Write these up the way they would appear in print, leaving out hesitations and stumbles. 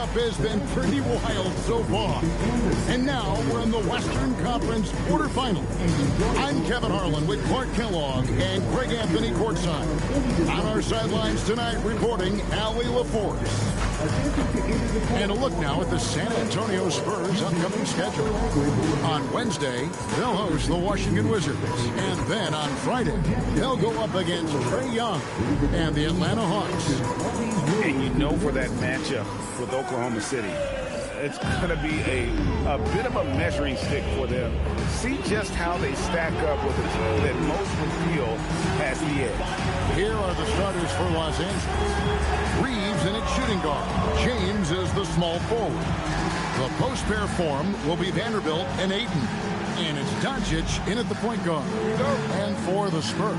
matchup has been pretty wild so far. And now we're in the Western Conference quarterfinals. I'm Kevin Harlan with Clark Kellogg and Greg Anthony courtside. On our sidelines tonight reporting Allie LaForce. And a look now at the San Antonio Spurs' upcoming schedule. On Wednesday, they'll host the Washington Wizards. And then on Friday, they'll go up against Trae Young and the Atlanta Hawks. And you know, for that matchup with Oklahoma City, it's going to be a bit of a measuring stick for them. See just how they stack up with a team that most would feel has the edge. Here are the starters for Los Angeles. Reeves in its shooting guard. James is the small forward. The post pair form will be Vanderbilt and Ayton. And it's Doncic in at the point guard. And for the Spurs,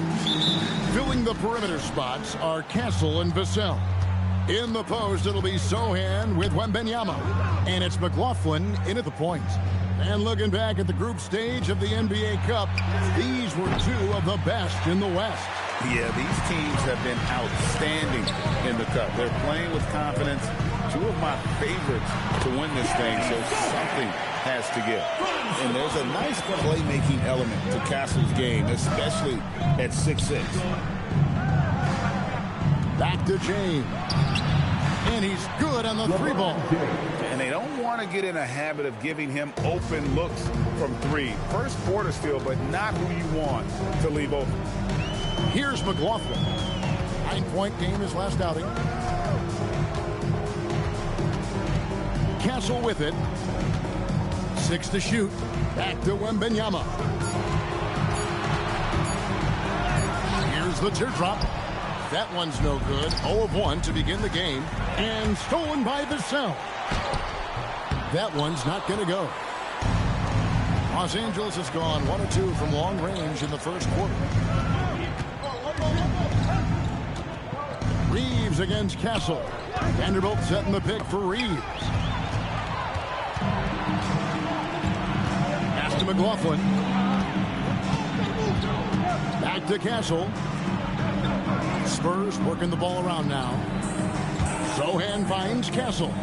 filling the perimeter spots are Castle and Vassell. In the post, it'll be Sohan with Wembanyama. And it's McLaughlin in at the point. And looking back at the group stage of the NBA Cup, these were two of the best in the West. Yeah, these teams have been outstanding in the Cup. They're playing with confidence. Two of my favorites to win this thing, so something has to give. And there's a nice playmaking element to Castle's game, especially at 6'6". Back to James. And he's good on the three ball. And they don't want to get in a habit of giving him open looks from three. First quarter still, but not who you want to leave open. Here's McLaughlin. 9-point game his last outing. Castle with it. 6 to shoot. Back to Wembanyama. Here's the teardrop. That one's no good. 0 of 1 to begin the game. And stolen by Vassell. That one's not going to go. Los Angeles has gone 1 of 2 from long range in the first quarter. Reeves against Castle. Vanderbilt setting the pick for Reeves. Pass to McLaughlin. Back to Castle. Spurs working the ball around now. Sohan finds Castle.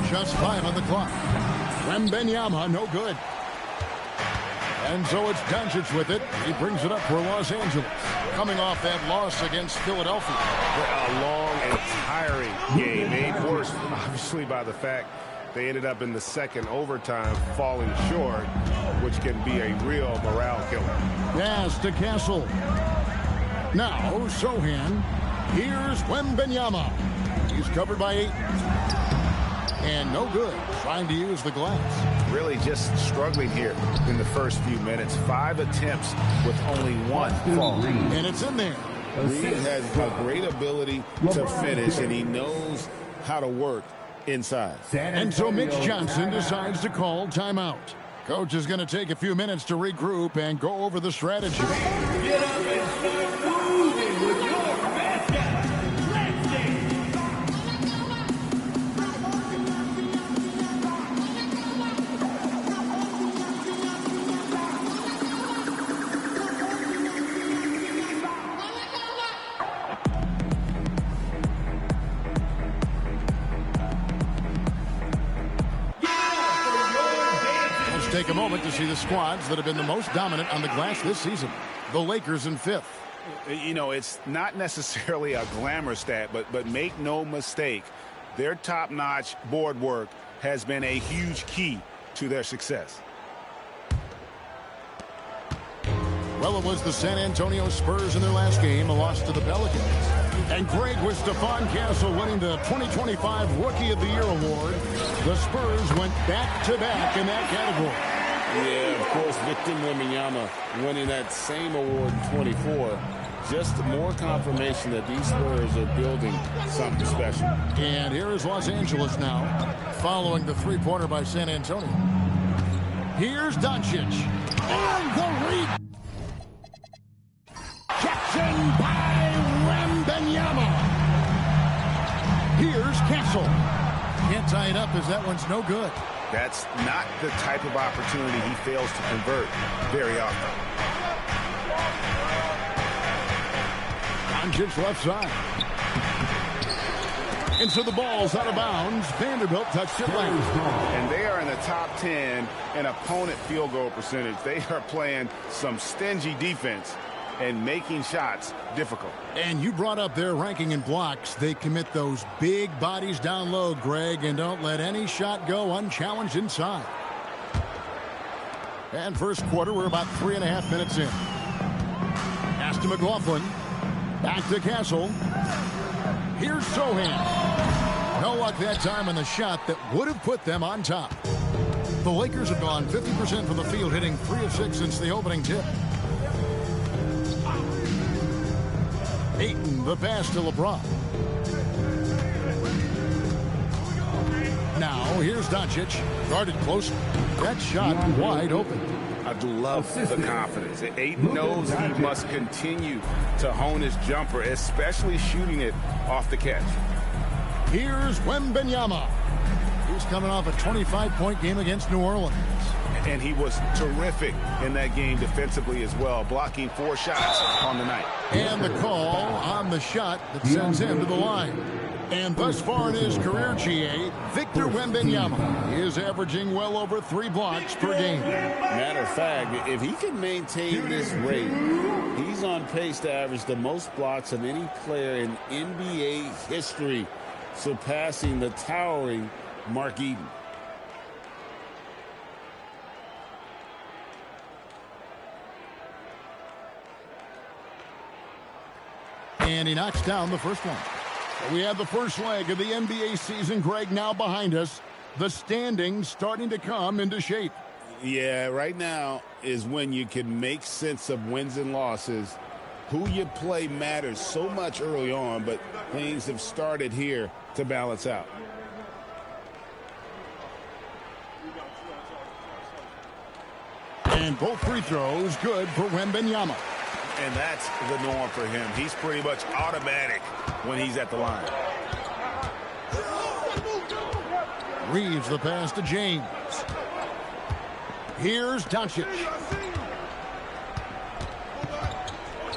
Just 5 on the clock. Wembanyama, no good. And so it's Doncic with it. He brings it up for Los Angeles. Coming off that loss against Philadelphia. A long and tiring game, made worse, obviously, by the fact they ended up in the second overtime falling short, which can be a real morale killer. Pass to Castle. Now, Sohan. Here's Wembanyama. He's covered by 8. And no good. Trying to use the glass. Really just struggling here in the first few minutes. 5 attempts with only 1 fall. And it's in there. Reed has a great ability to finish, and he knows how to work inside. And so Mitch Johnson decides to call timeout. Coach is going to take a few minutes to regroup and go over the strategy. Get up and start moving with your basket. Let's dance. Take a moment to see the squads that have been the most dominant on the glass this season. The Lakers in 5th. You know, it's not necessarily a glamour stat, but make no mistake, their top-notch board work has been a huge key to their success. Well, it was the San Antonio Spurs in their last game, a loss to the Pelicans. And Greg, with Stephon Castle winning the 2025 Rookie of the Year award, the Spurs went back-to-back in that category. Yeah, of course, Victor Wembanyama winning that same award in 24. Just more confirmation that these Spurs are building something special. And here is Los Angeles now, following the three-pointer by San Antonio. Here's Doncic. And the read. Jackson by Wembanyama. Here's Castle. Can't tie it up as that one's no good. That's not the type of opportunity he fails to convert very often. Doncic left side. And so the ball's out of bounds. Vanderbilt touched it late. And they are in the top 10 in opponent field goal percentage. They are playing some stingy defense and making shots difficult. And you brought up their ranking in blocks. They commit those big bodies down low, Greg, and don't let any shot go unchallenged inside. And first quarter, we're about 3.5 minutes in. Pass to McLaughlin. Back to Castle. Here's Sohan. No luck that time on the shot that would have put them on top. The Lakers have gone 50% from the field, hitting 3 of 6 since the opening tip. Ayton, the pass to LeBron. Now, here's Doncic. Guarded close. That shot wide open. I love the confidence. Ayton knows he must continue to hone his jumper, especially shooting it off the catch. Here's Wembanyama. He's coming off a 25-point game against New Orleans. And he was terrific in that game defensively as well, blocking 4 shots on the night. And the call on the shot that sends him to the line. And thus far in his career, GA, Victor Wembanyama is averaging well over 3 blocks per game. Matter of fact, if he can maintain this rate, he's on pace to average the most blocks of any player in NBA history, surpassing the towering Mark Eaton. And he knocks down the first one. We have the first leg of the NBA season, Greg, now behind us. The standings starting to come into shape. Yeah, right now is when you can make sense of wins and losses. Who you play matters so much early on, but things have started here to balance out. And both free throws good for Wembanyama. And that's the norm for him. He's pretty much automatic when he's at the line. Reeves the pass to James. Here's Doncic.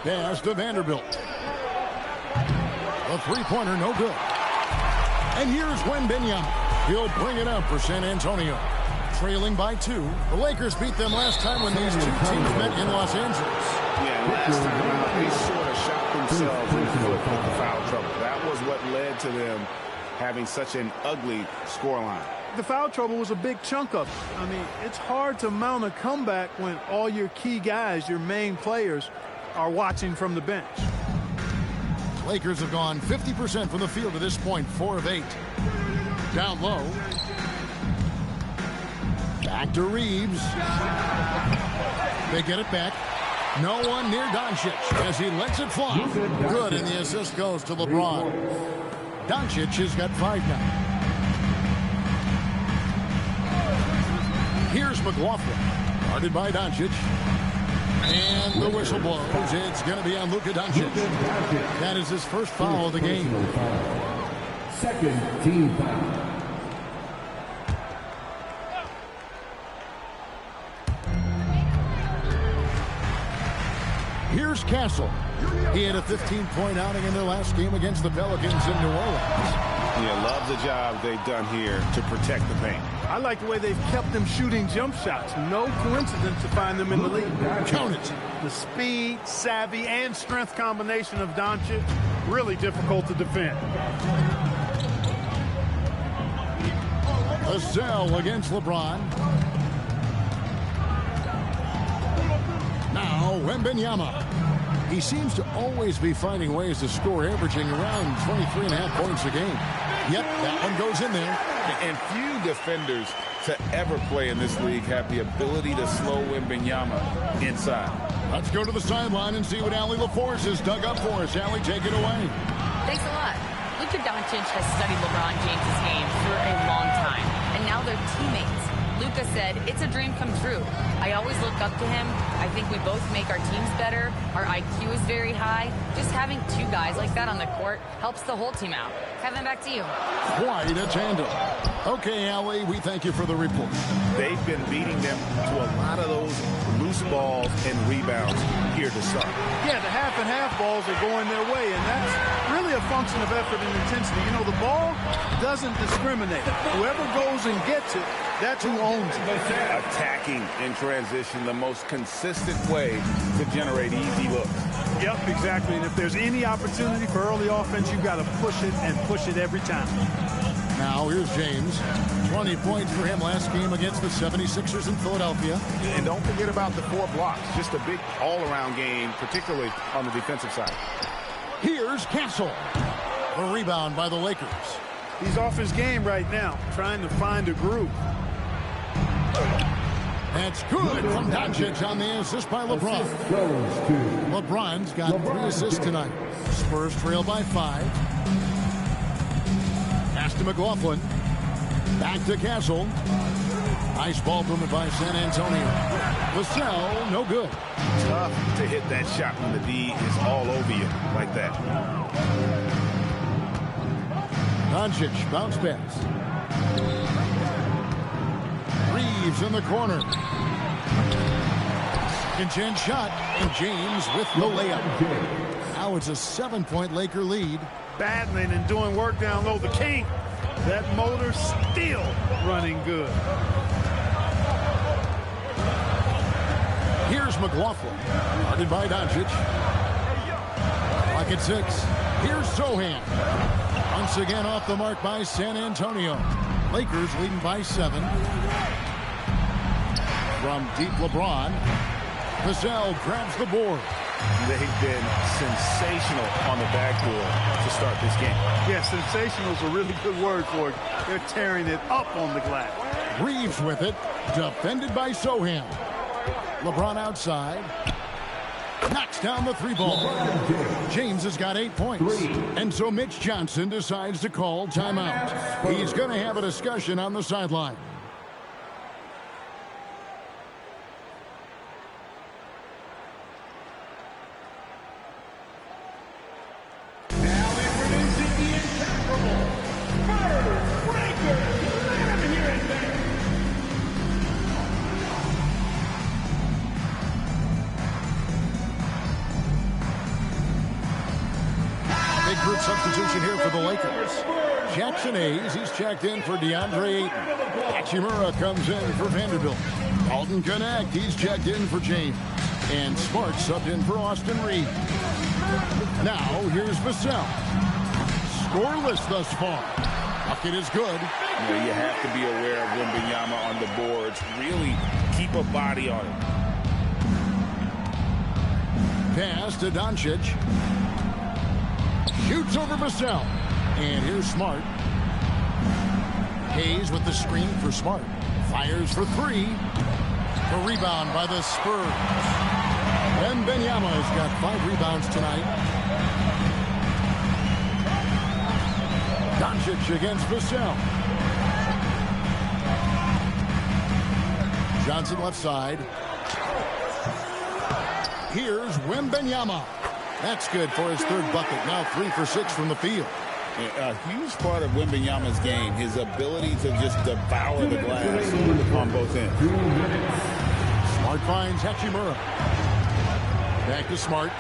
Pass to Vanderbilt. A three-pointer, no good. And here's Wembanyama. He'll bring it up for San Antonio. Trailing by 2. The Lakers beat them last time when these two teams met in Los Angeles. Yeah, last time they sort of shot themselves in the foot with the foul trouble. That was what led to them having such an ugly scoreline. The foul trouble was a big chunk of it. I mean, it's hard to mount a comeback when all your key guys, your main players, are watching from the bench. Lakers have gone 50% from the field to this point, 4 of 8. Down low. Back to Reeves. They get it back. No one near Doncic as he lets it fly. Good, and the assist goes to LeBron. Doncic has got 5 now. Here's McLaughlin. Guarded by Doncic. And the whistle blows. It's going to be on Luka Doncic. That is his first foul of the game. Second team foul. Here's Castle. He had a 15-point outing in their last game against the Pelicans in New Orleans. Yeah, love the job they've done here to protect the paint. I like the way they've kept them shooting jump shots. No coincidence to find them in the league. Count it. The speed, savvy, and strength combination of Doncic, really difficult to defend. A cell against LeBron. Now Wembanyama. He seems to always be finding ways to score, averaging around 23.5 points a game. Yep, that one goes in there. And few defenders to ever play in this league have the ability to slow Wembanyama inside. Let's go to the sideline and see what Allie LaForce has dug up for us. Allie, take it away. Thanks a lot. Luka Doncic has studied LeBron James' game for a long time, and now they're teammates. Luka said, it's a dream come true. I always look up to him. I think we both make our teams better. Our IQ is very high. Just having two guys like that on the court helps the whole team out. Kevin, back to you. Quite a tandem. Okay, Allie, we thank you for the report. They've been beating them to a lot of those loose balls and rebounds here to start. Yeah, the half and half balls are going their way, and that's really a function of effort and intensity. You know, the ball doesn't discriminate. Whoever goes and gets it, that's who owns it. Attacking in transition, the most consistent way to generate easy looks. Yep, exactly. And if there's any opportunity for early offense, you've got to push it and push it every time. Now here's James. 20 points for him last game against the 76ers in Philadelphia. And don't forget about the 4 blocks. Just a big all-around game, particularly on the defensive side. Here's Castle. A rebound by the Lakers. He's off his game right now, trying to find a groove. That's good from Doncic on the assist by LeBron. LeBron's got 3 assists tonight. Spurs trail by 5. Pass to McLaughlin. Back to Castle. Nice ball movement by San Antonio. Vassell, no good. Tough to hit that shot when the D is all over you like that. Doncic, bounce pass. Reeves in the corner. Second shot, and James with the layup. Now it's a 7-point Laker lead. Battling and doing work down low. The king. That motor still running good. Here's McLaughlin. Guarded by Doncic. Clock at 6. Here's Sohan. Once again off the mark by San Antonio. Lakers leading by 7. From deep LeBron. Vassell grabs the board. They've been sensational on the backboard to start this game. Yeah, sensational is a really good word for it. They're tearing it up on the glass. Reeves with it. Defended by Sohan. LeBron outside. Knocks down the 3-ball. James has got 8 points. And so Mitch Johnson decides to call timeout. He's going to have a discussion on the sideline. Substitution here for the Lakers. Jackson Hayes, he's checked in for DeAndre Ayton. Hachimura comes in for Vanderbilt. Alton Connect, he's checked in for James. And Smart subbed in for Austin Reed. Now, here's Vassell. Scoreless thus far. Bucket is good. You have to be aware of Wembanyama on the boards. Really keep a body on it. Pass to Doncic. Shoots over Vassell. And here's Smart. Hayes with the screen for Smart. Fires for 3. The rebound by the Spurs. Wembanyama has got 5 rebounds tonight. Doncic against Vassell. Johnson left side. Here's Wembanyama. That's good for his 3rd bucket. Now 3 for 6 from the field. A huge part of Wembanyama's game, his ability to just devour the glass on both ends. Smart finds Hachimura. Back to Smart.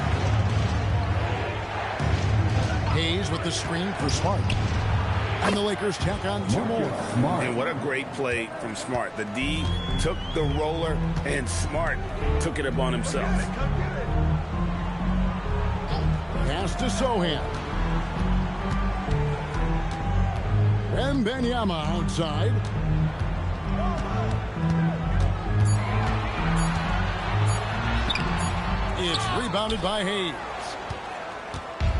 Hayes with the screen for Smart. And the Lakers tack on 2 more. And what a great play from Smart. The D took the roller, and Smart took it upon himself. Pass to Sohan. Wembanyama outside. It's rebounded by Hayes.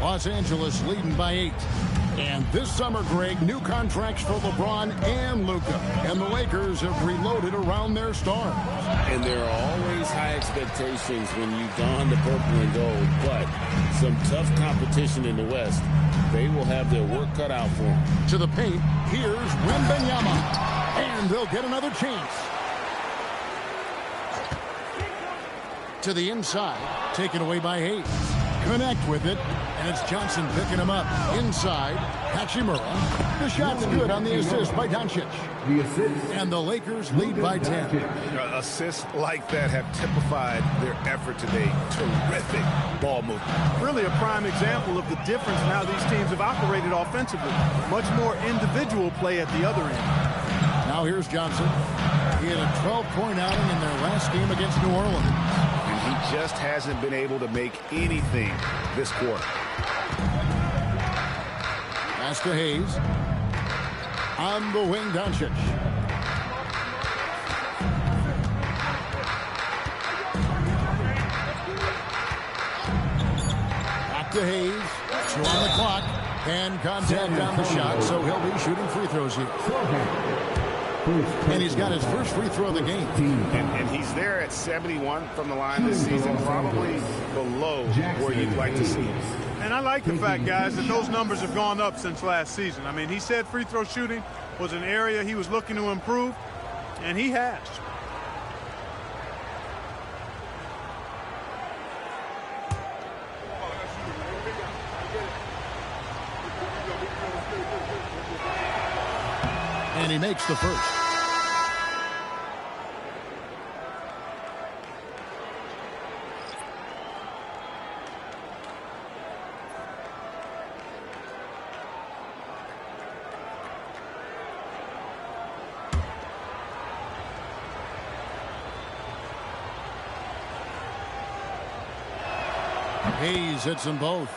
Los Angeles leading by 8. And this summer, Greg, new contracts for LeBron and Luka. And the Lakers have reloaded around their stars. And there are always high expectations when you don the purple and gold. But some tough competition in the West. They will have their work cut out for them. To the paint, here's Wembanyama. And they'll get another chance. To the inside, taken away by Hayes. Connect with it, and it's Johnson picking him up. Inside, Hachimura. The shot's good on the assist by Doncic. And the Lakers lead by 10. Assists like that have typified their effort today. Terrific ball movement. Really a prime example of the difference in how these teams have operated offensively. Much more individual play at the other end. Now here's Johnson. He had a 12-point outing in their last game against New Orleans. He just hasn't been able to make anything this quarter. Pass to Hayes. On the wing, Doncic. Back to Hayes. 2 on the clock. And contact on the shot, so he'll be shooting free throws here. And he's got his first free throw of the game. And he's there at 71 from the line this season, probably below where you'd like to see him. And I like the fact, guys, that those numbers have gone up since last season. I mean, he said free throw shooting was an area he was looking to improve, and he has. And he makes the first. Hayes hits them both.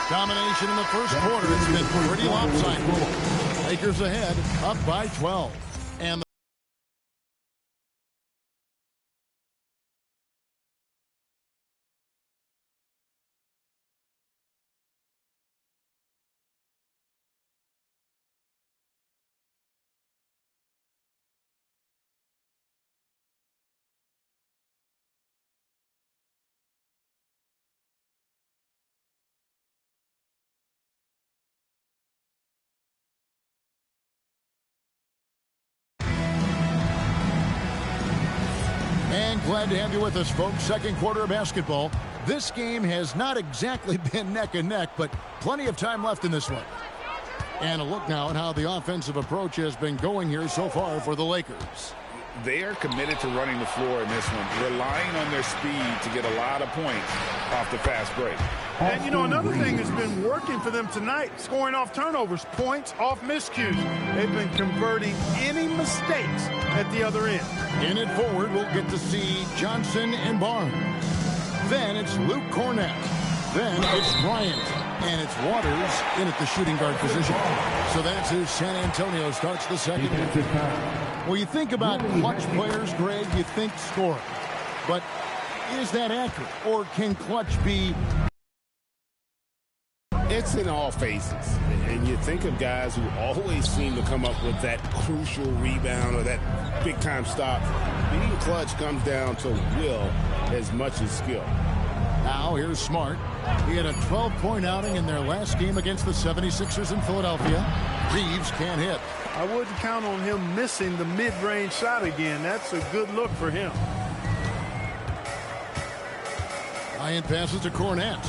Domination in the first quarter. It's been pretty lopsided. Lakers ahead, up by 12. And glad to have you with us, folks. Second quarter of basketball. This game has not exactly been neck and neck, but plenty of time left in this one. And a look now at how the offensive approach has been going here so far for the Lakers. They are committed to running the floor in this one, relying on their speed to get a lot of points off the fast break. And, you know, another thing that's been working for them tonight, scoring off turnovers, points off miscues. They've been converting any mistakes at the other end. In it forward, we'll get to see Johnson and Barnes. Then it's Luke Cornett. Then it's Bryant. And it's Waters in at the shooting guard position. So that's who San Antonio starts the second. Well, you think about clutch players, Greg, you think scoring. But is that accurate? Or can clutch be... It's in all phases. And you think of guys who always seem to come up with that crucial rebound or that big-time stop. Being clutch comes down to will as much as skill. Now here's Smart. He had a 12-point outing in their last game against the 76ers in Philadelphia. Reeves can't hit. I wouldn't count on him missing the mid-range shot again. That's a good look for him. Bryant passes to Cornett.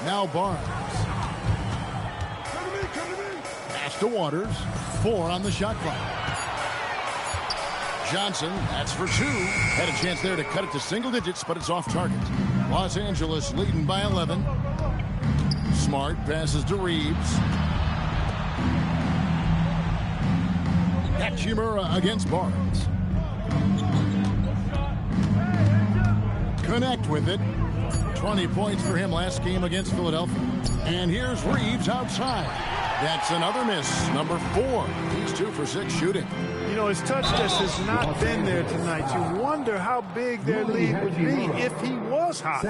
Now Barnes. Pass to Waters. 4 on the shot clock. Johnson, that's for 2. Had a chance there to cut it to single digits, but it's off target. Los Angeles leading by 11. Smart passes to Reeves. Hachimura against Barnes. Connect with it. 20 points for him last game against Philadelphia. And here's Reeves outside. That's another miss. Number 4. He's 2 for 6 shooting. You know, his touch just has not been there tonight. You wonder how big their lead would be if he was hot.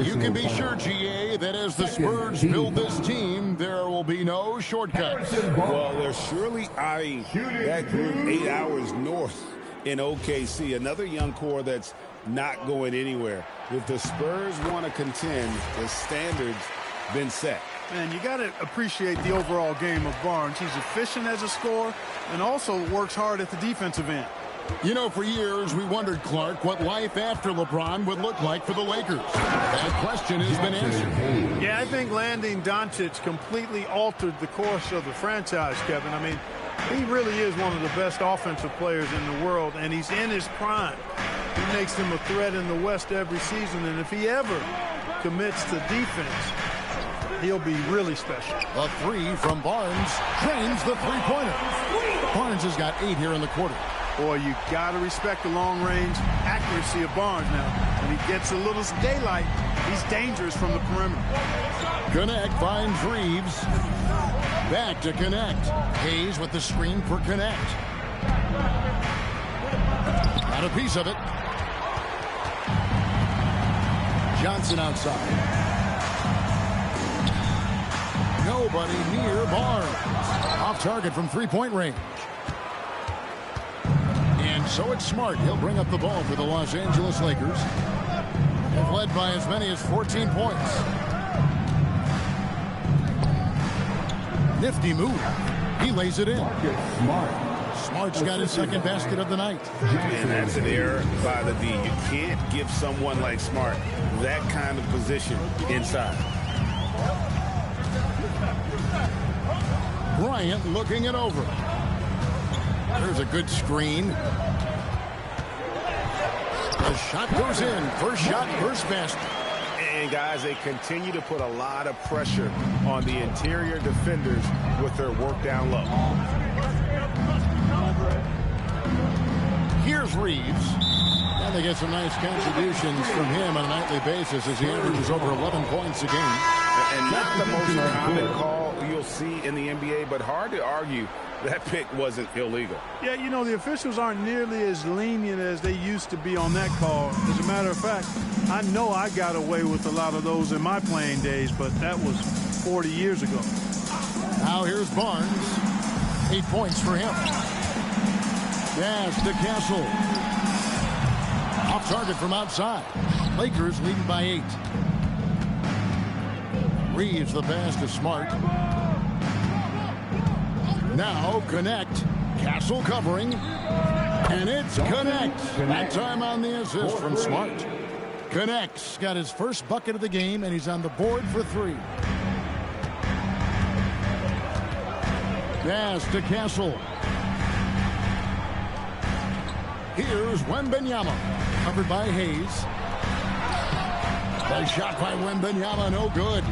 You can be sure, GA, that as the Spurs build this team, there will be no shortcuts. Well, they're surely eyeing that group 8 hours north in OKC. Another young core that's not going anywhere. If the Spurs want to contend, the standard's been set. And you got to appreciate the overall game of Barnes. He's efficient as a scorer and also works hard at the defensive end. You know, for years, we wondered, Clark, what life after LeBron would look like for the Lakers. That question has been answered. Yeah, I think landing Doncic completely altered the course of the franchise, Kevin. I mean, he really is one of the best offensive players in the world, and he's in his prime. He makes them a threat in the West every season, and if he ever commits to defense, he'll be really special. The three from Barnes drains the three-pointer. Barnes has got 8 here in the quarter. Boy, you got to respect the long-range accuracy of Barnes now. When he gets a little daylight, he's dangerous from the perimeter. Connect finds Reeves. Back to Connect. Hayes with the screen for Connect. Got a piece of it. Johnson outside. Nobody near Barnes. Off target from three-point range. And so it's Smart. He'll bring up the ball for the Los Angeles Lakers. They've led by as many as 14 points. Nifty move. He lays it in. Smart's got his second basket of the night. And that's an error by the D. You can't give someone like Smart that kind of position inside. Bryant looking it over. There's a good screen. The shot goes in. First shot, first basket. And guys, they continue to put a lot of pressure on the interior defenders with their work down low. Here's Reeves. And they get some nice contributions from him on a nightly basis as he averages over 11 points a game. And not the most common call you'll see in the NBA, but hard to argue that pick wasn't illegal. Yeah, you know, the officials aren't nearly as lenient as they used to be on that call. As a matter of fact, I know I got away with a lot of those in my playing days, but that was 40 years ago. Now here's Barnes. 8 points for him. Yes, to Castle. Off target from outside. Lakers leading by 8. Reeves the pass to Smart. Now Connect. Castle covering. And it's Connect. That time on the assist from Smart. Connect's got his first bucket of the game, and he's on the board for 3. Pass to Castle. Here's Wembanyama. Covered by Hayes. The shot by Wembanyama, no good.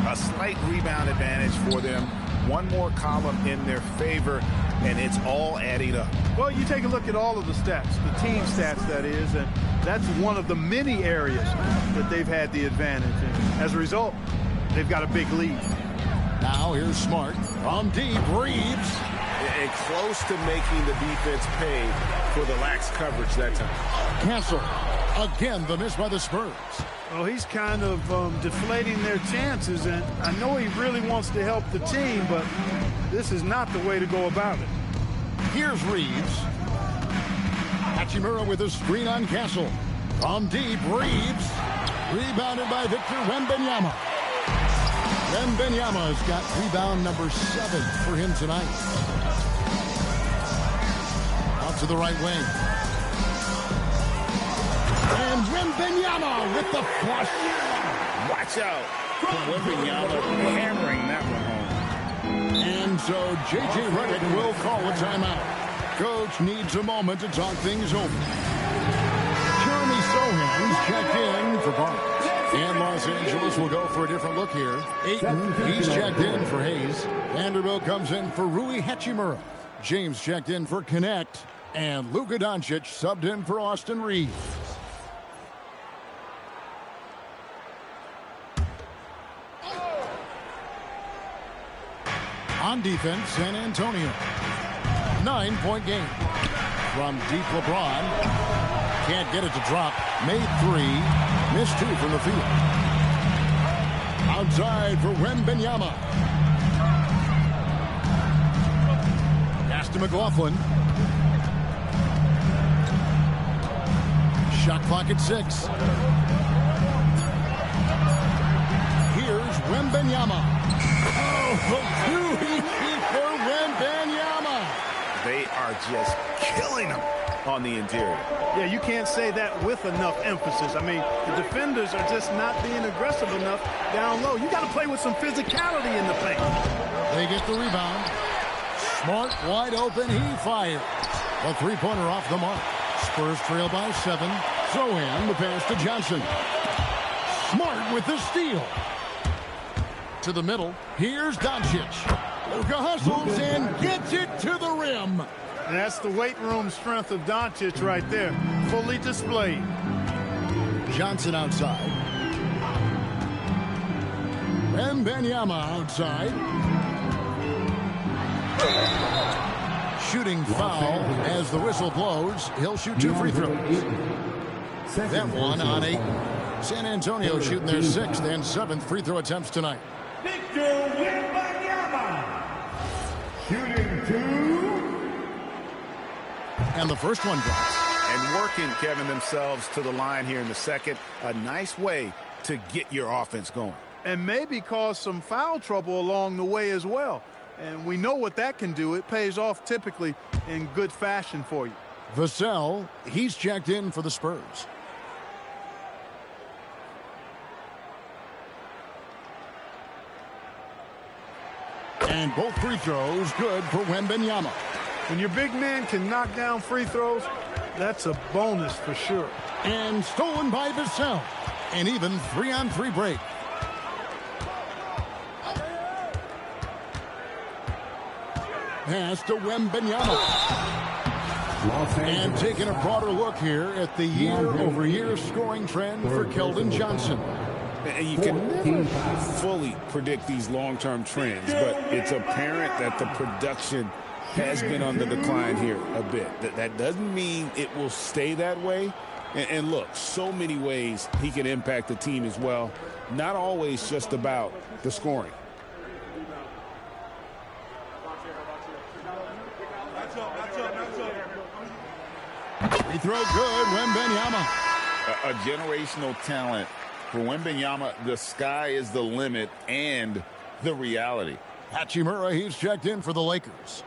A slight rebound advantage for them. One more column in their favor, and it's all adding up. Well, you take a look at all of the stats, the team stats, that is, and that's one of the many areas that they've had the advantage. And as a result, they've got a big lead. Now here's Smart. From deep, Reeves. And close to making the defense pay for the lax coverage that time. Castle. Again, the miss by the Spurs. Well, he's kind of deflating their chances, and I know he really wants to help the team, but this is not the way to go about it. Here's Reeves. Hachimura with a screen on Castle. From deep, Reeves. Rebounded by Victor Wembanyama. Wembanyama's got rebound number 7 for him tonight. Out to the right wing. And Wembanyama with the flush. Watch out. Wembanyama hammering that one home. And so J.J. Redick will call a timeout. Coach needs a moment to talk things over. Jeremy Sohan's checked in for Barnes. And Los Angeles will go for a different look here. Ayton, he's checked in for Hayes. Vanderbilt comes in for Rui Hachimura. James checked in for Connect. And Luka Doncic subbed in for Austin Reeves. On defense, San Antonio. 9-point game. From deep, LeBron. Can't get it to drop. Made 3. Missed 2 from the field. Outside for Wembanyama. Pass to McLaughlin. Shot clock at 6. Here's Wembanyama. The too easy for Wembanyama. They are just killing him on the interior. Yeah, you can't say that with enough emphasis. I mean, the defenders are just not being aggressive enough down low. You got to play with some physicality in the paint. They get the rebound. Smart, wide open, he fires. A three-pointer off the mark. Spurs trail by 7. Zohan, the pass to Johnson. Smart with the steal. To the middle. Here's Doncic. Luka hustles and gets it to the rim. And that's the weight room strength of Doncic right there. Fully displayed. Johnson outside. Wembanyama outside. Shooting foul as the whistle blows. He'll shoot 2 free throws. That one on 8. San Antonio shooting their 6th and 7th free throw attempts tonight. Victor Wembanyama. Shooting 2. And the first one drops. And working, Kevin, themselves to the line here in the second. A nice way to get your offense going. And maybe cause some foul trouble along the way as well. And we know what that can do. It pays off typically in good fashion for you. Vassell, he's checked in for the Spurs. And both free throws good for Wembanyama. When your big man can knock down free throws, that's a bonus for sure. And stolen by Vassell. An even 3-on-3 break. Pass to Wembanyama. And taking a broader look here at the year-over-year scoring trend for Keldon Johnson. And you can never fully predict these long-term trends, but it's apparent that the production has been on the decline here a bit. That doesn't mean it will stay that way. And look, so many ways he can impact the team as well. Not always just about the scoring. Free throw good, Wembanyama. A generational talent. For Wembanyama, the sky is the limit and the reality. Hachimura, he's checked in for the Lakers.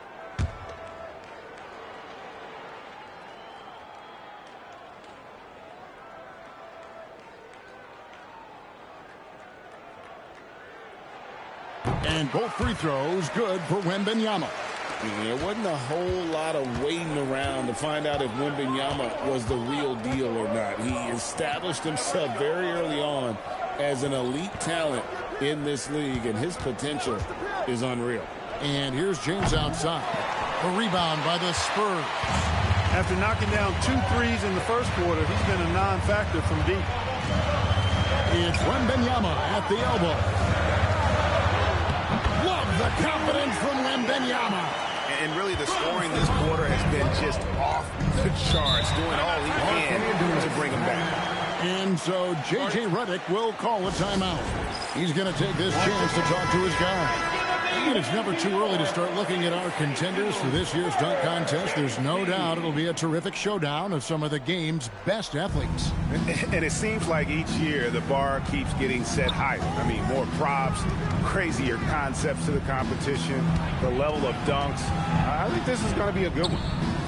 And both free throws good for Wembanyama. There wasn't a whole lot of waiting around to find out if Wembanyama was the real deal or not. He established himself very early on as an elite talent in this league, and his potential is unreal. And here's James outside. A rebound by the Spurs. After knocking down 2 threes in the first quarter, he's been a non-factor from deep. It's Wembanyama at the elbow. Love the confidence from Wembanyama. And really the scoring this quarter has been just off the charts, doing all he can to bring him back. And so J.J. Redick will call a timeout. He's going to take this chance to talk to his guy. And it's never too early to start looking at our contenders for this year's dunk contest. There's no doubt it'll be a terrific showdown of some of the game's best athletes. And it seems like each year the bar keeps getting set higher. I mean, more props, crazier concepts to the competition, the level of dunks. I think this is going to be a good one.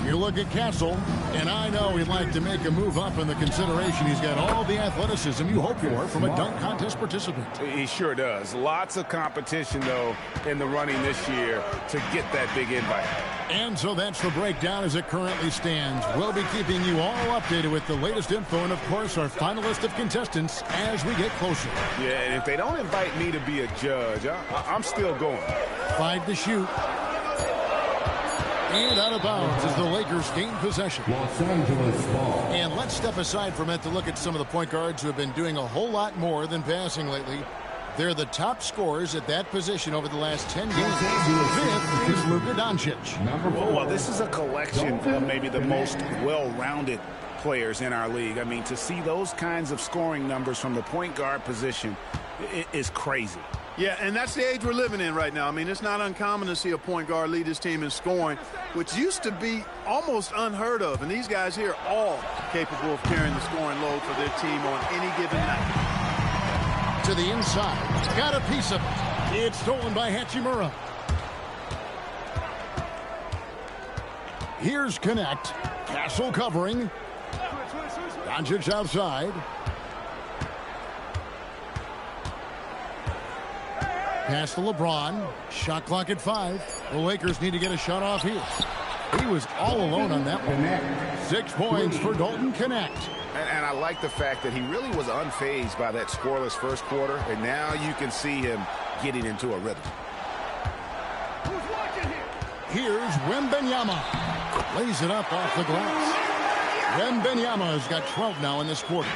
You look at Castle, and I know he'd like to make a move up in the consideration. He's got all the athleticism you hope for from a dunk contest participant. He sure does. Lots of competition, though, in the running this year to get that big invite. And so that's the breakdown as it currently stands. We'll be keeping you all updated with the latest info and, of course, our final list of contestants as we get closer. Yeah, and if they don't invite me to be a judge, I'm still going. 5 to shoot. And out of bounds as the Lakers gain possession. Los Angeles ball. And let's step aside from it to look at some of the point guards who have been doing a whole lot more than passing lately. They're the top scorers at that position over the last 10 games. Fifth is Luka Doncic. Well, this is a collection of maybe the most well-rounded players in our league. I mean, to see those kinds of scoring numbers from the point guard position is crazy. Yeah, and that's the age we're living in right now. I mean, it's not uncommon to see a point guard lead his team in scoring, which used to be almost unheard of. And these guys here are all capable of carrying the scoring load for their team on any given night. To the inside. Got a piece of it. It's stolen by Hachimura. Here's Connect. Castle covering. Doncic outside. Pass to LeBron. Shot clock at 5. The Lakers need to get a shot off here. He was all alone on that one. 6 points for Dalton Connect. And I like the fact that he really was unfazed by that scoreless first quarter, and now you can see him getting into a rhythm. Here's Wembanyama. Lays it up off the glass. Wembanyama has got 12 now in this quarter.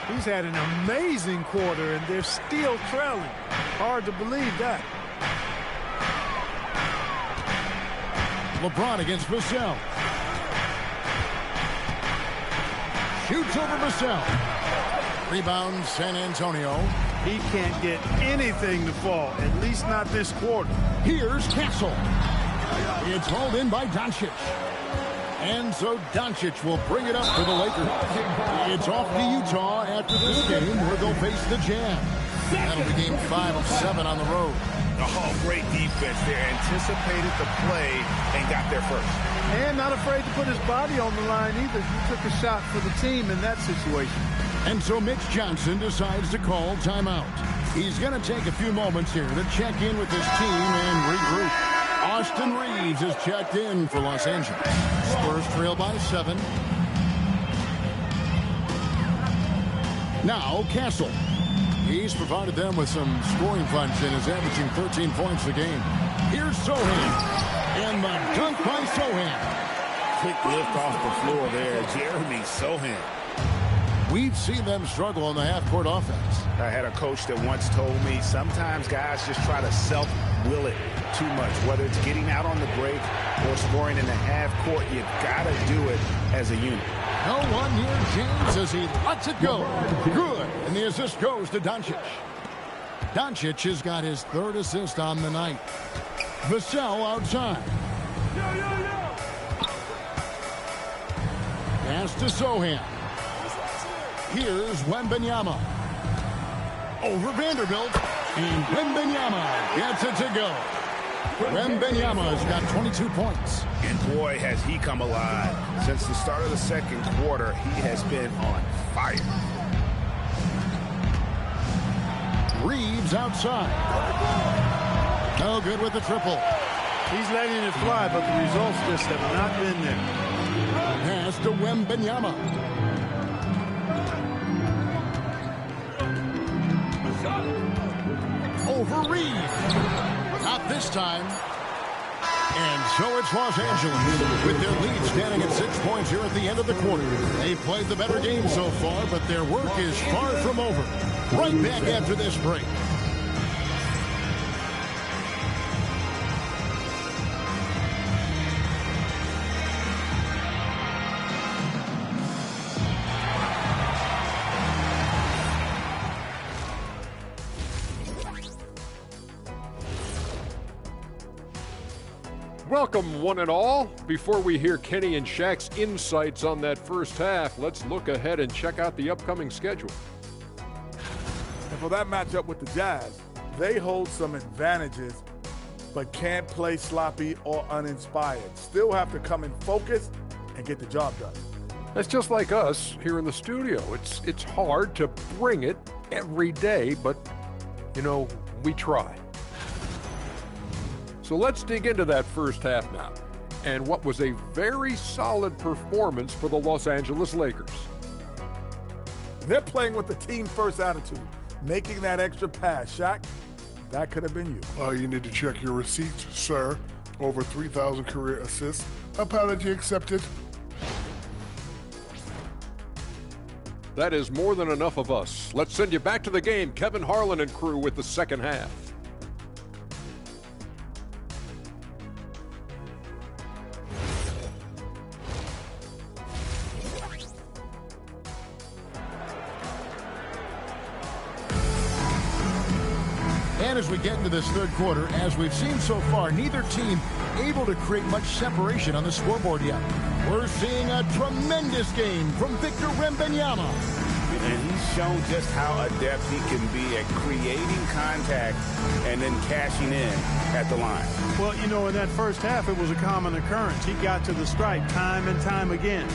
He's had an amazing quarter, and they're still trailing. Hard to believe that. LeBron against Vassell. Shoots over Vassell. Rebound San Antonio. He can't get anything to fall, at least not this quarter. Here's Castle. It's hauled in by Doncic. And so Doncic will bring it up for the Lakers. It's off to Utah after this game where they'll face the Jazz. That'll be game 5 of 7 on the road. Oh, great defense there. Anticipated the play and got there first. And not afraid to put his body on the line either. He took a shot for the team in that situation. And so Mitch Johnson decides to call timeout. He's going to take a few moments here to check in with his team and regroup. Austin Reeves is checked in for Los Angeles. Spurs trail by 7. Now Castle. He's provided them with some scoring punch and is averaging 13 points a game. Here's Sohan. And the dunk by Sohan. Quick lift off the floor there. Jeremy Sohan. We've seen them struggle on the half-court offense. I had a coach that once told me sometimes guys just try to self-will it too much. Whether it's getting out on the break or scoring in the half-court, you got to do it as a unit. No one near James as he lets it go. Good. And the assist goes to Doncic. Doncic has got his 3rd assist on the night. Vassell outside. Pass to Sohan. Here's Wembanyama. Over Vanderbilt. And Wembanyama gets it to go. Wembanyama's got 22 points. And boy, has he come alive. Since the start of the second quarter, he has been on fire. Reeves outside. No good with the triple. He's letting it fly, but the results just have not been there. Pass to Wembanyama. Over Reeves. Not this time. And so it's Los Angeles with their lead standing at 6 points here at the end of the quarter. They've played the better game so far, but their work is far from over. Right back after this break. Welcome, one and all. Before we hear Kenny and Shaq's insights on that first half, let's look ahead and check out the upcoming schedule. And for that matchup with the Jazz, they hold some advantages, but can't play sloppy or uninspired. Still have to come in focused and get the job done. That's just like us here in the studio. It's hard to bring it every day, but, you know, we try. So let's dig into that first half now, and what was a very solid performance for the Los Angeles Lakers. They're playing with the team-first attitude, making that extra pass. Shaq, that could have been you. You need to check your receipts, sir. Over 3,000 career assists. Apology accepted. That is more than enough of us. Let's send you back to the game, Kevin Harlan and crew with the second half. And as we get into this third quarter, as we've seen so far, neither team able to create much separation on the scoreboard yet. We're seeing a tremendous game from Victor Wembanyama. And he's shown just how adept he can be at creating contact and then cashing in at the line. Well, you know, in that first half, it was a common occurrence. He got to the stripe time and time again.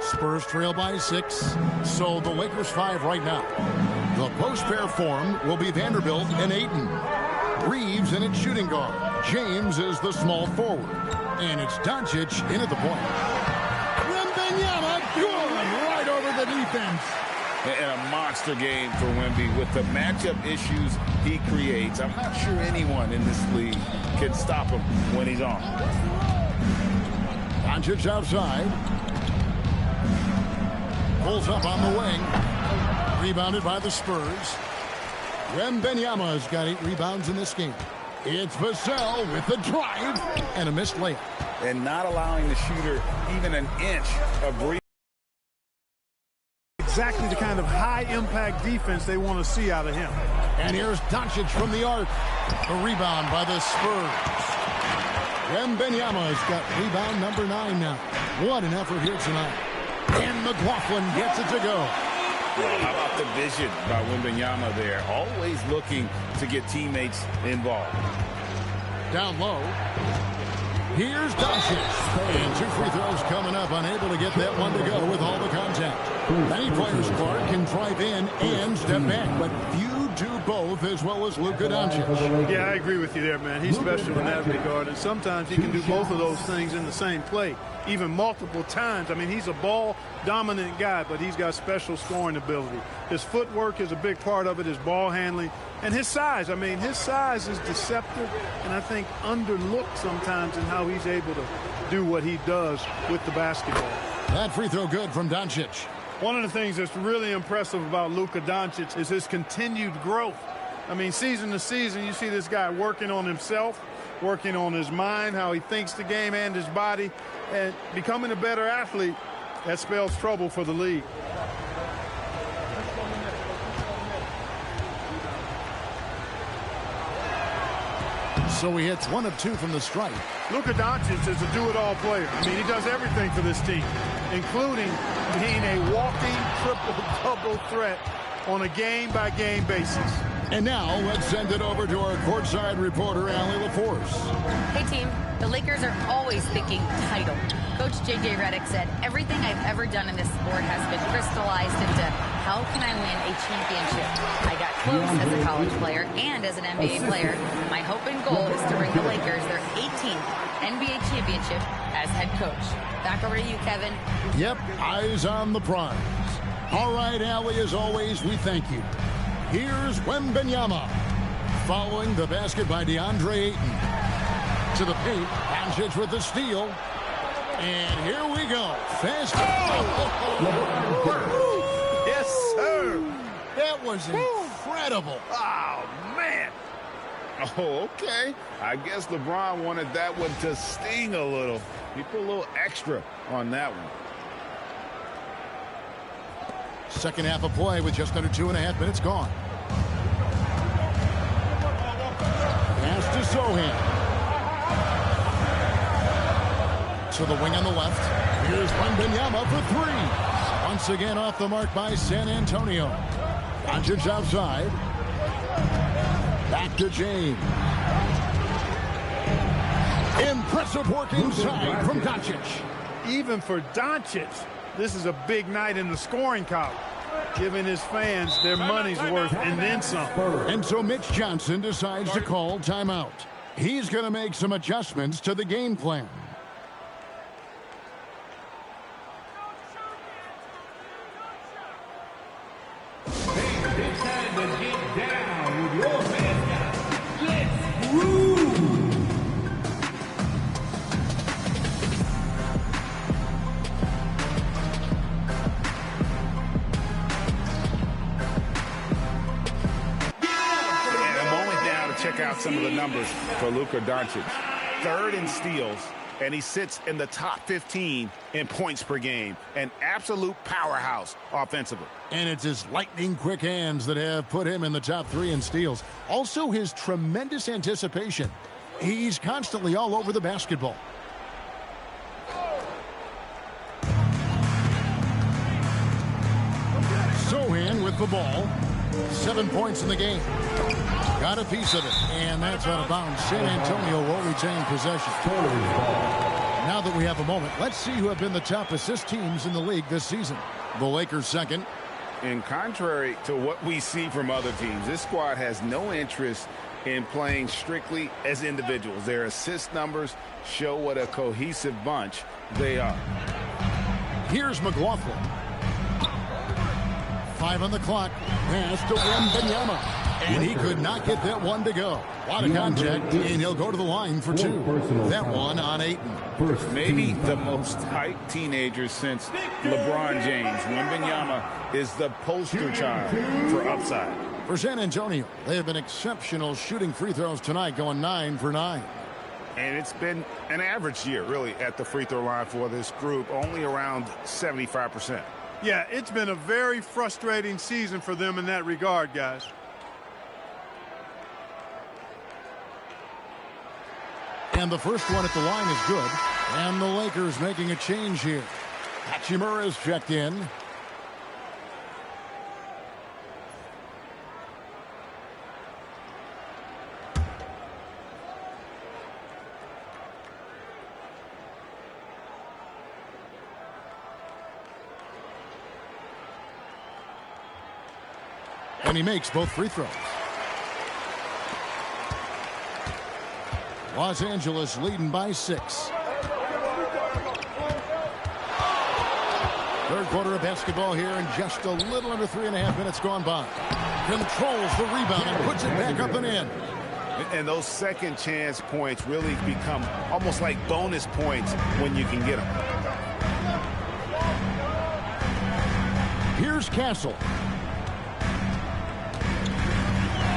Spurs trail by 6, so the Lakers 5 right now. The post-pair form will be Vanderbilt and Ayton. Reeves in its shooting guard. James is the small forward. And it's Doncic in at the point. Wembanyama, good, right over the defense. And a monster game for Wemby with the matchup issues he creates. I'm not sure anyone in this league can stop him when he's on. Doncic outside. Pulls up on the wing. Rebounded by the Spurs. Wembanyama's got 8 rebounds in this game. It's Vassell with the drive and a missed layup. And not allowing the shooter even an inch of breathing. Exactly the kind of high-impact defense they want to see out of him. And here's Doncic from the arc. The rebound by the Spurs. Wembanyama's got rebound number 9 now. What an effort here tonight. And McLaughlin gets it to go. Well, how about the vision by Wembanyama there? Always looking to get teammates involved. Down low. Here's Doncic. And 2 free throws coming up. Unable to get that one to go with all the contact. Many players, Clark, can drive in and step back, but few do both as well as Luka Doncic. Yeah, I agree with you there, man. He's special in that regard, and sometimes he can do both of those things in the same play, even multiple times. I mean, he's a ball-dominant guy, but he's got special scoring ability. His footwork is a big part of it, his ball handling, and his size. I mean, his size is deceptive, and I think underlooked sometimes in how he's able to do what he does with the basketball. That free throw good from Doncic. One of the things that's really impressive about Luka Doncic is his continued growth. I mean, season to season, you see this guy working on himself, working on his mind, how he thinks the game and his body, and becoming a better athlete. That spells trouble for the league. So he hits 1 of 2 from the stripe. Luka Doncic is a do-it-all player. I mean, he does everything for this team, including being a walking triple-double threat on a game-by-game basis. And now let's send it over to our courtside reporter, Allie LaForce. Hey, team. The Lakers are always thinking title. Coach J.J. Redick said, everything I've ever done in this sport has been crystallized into how can I win a championship? I got close as a college player and as an NBA player. My hope and goal is to bring the Lakers their 18th NBA championship as head coach. Back over to you, Kevin. Yep, eyes on the prize. All right, Allie, as always, we thank you. Here's Wembanyama. Following the basket by DeAndre Ayton. To the paint, Doncic with the steal. And here we go. Fast. Yes, sir. That was incredible. Oh, man. Oh, okay. I guess LeBron wanted that one to sting a little. He put a little extra on that one. Second half of play with just under 2.5 minutes gone. Pass to Sohan. To the wing on the left. Here's Wembanyama for 3. Once again off the mark by San Antonio. Doncic outside. Back to James. Impressive work inside from Doncic. Even for Doncic, this is a big night in the scoring column, giving his fans their money's worth and then some. And so Mitch Johnson decides to call timeout. He's going to make some adjustments to the game plan. It's time to get down with your mascot. Let's groove. And a moment now to check out some of the numbers for Luka Doncic. 3rd in steals, and he sits in the top 15 in points per game. An absolute powerhouse offensively. And it's his lightning-quick hands that have put him in the top 3 in steals. Also, his tremendous anticipation. He's constantly all over the basketball. with the ball. 7 points in the game. Got a piece of it, and that's out of bounds. San Antonio will retain possession. Now that we have a moment, let's see who have been the top assist teams in the league this season. The Lakers second. And contrary to what we see from other teams, this squad has no interest in playing strictly as individuals. Their assist numbers show what a cohesive bunch they are. Here's McLaughlin. 5 on the clock. Pass to Wembanyama. And he could not get that one to go. A lot of contact, and he'll go to the line for 2. That one on Ayton. Maybe the most hyped teenager since LeBron James. Wembanyama is the poster child for upside. For San Antonio, they have been exceptional shooting free throws tonight, going 9 for 9. And it's been an average year, really, at the free throw line for this group, only around 75%. Yeah, it's been a very frustrating season for them in that regard, guys. And the first one at the line is good. And the Lakers making a change here. Hachimura is checked in. And he makes both free throws. Los Angeles leading by 6. Third quarter of basketball here, and just a little under 3.5 minutes gone by. Controls the rebound and puts it back up and in. And those second chance points really become almost like bonus points when you can get them. Here's Castle.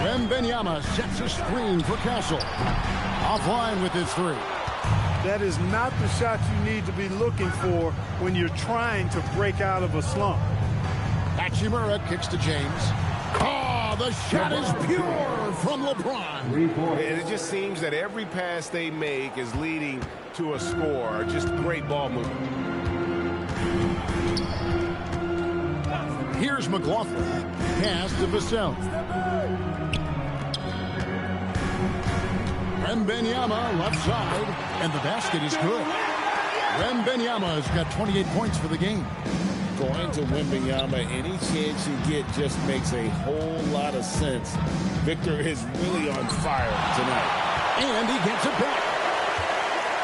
Wembanyama sets a screen for Castle. Offline with his 3. That is not the shot you need to be looking for when you're trying to break out of a slump. Hachimura kicks to James. Oh, the shot is pure from LeBron. And it just seems that every pass they make is leading to a score. Just great ball movement. Here's McLaughlin. Pass to Vassell. Wembanyama left side, and the basket is good. Wembanyama has got 28 points for the game. Going to Wembanyama, any chance you get just makes a whole lot of sense. Victor is really on fire tonight. And he gets it back.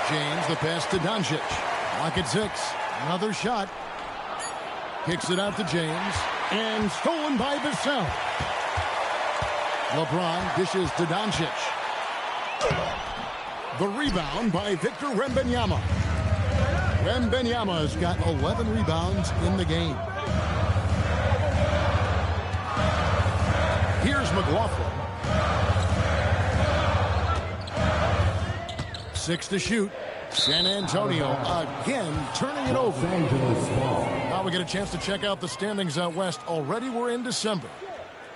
James, the pass to Doncic. Lock at 6. Another shot. Kicks it out to James. And stolen by Vassell. LeBron dishes to Doncic. The rebound by Victor Wembanyama. Wembanyama has got 11 rebounds in the game. Here's McLaughlin. 6 to shoot. San Antonio again turning it over. Now we get a chance to check out the standings out west. Already we're in December.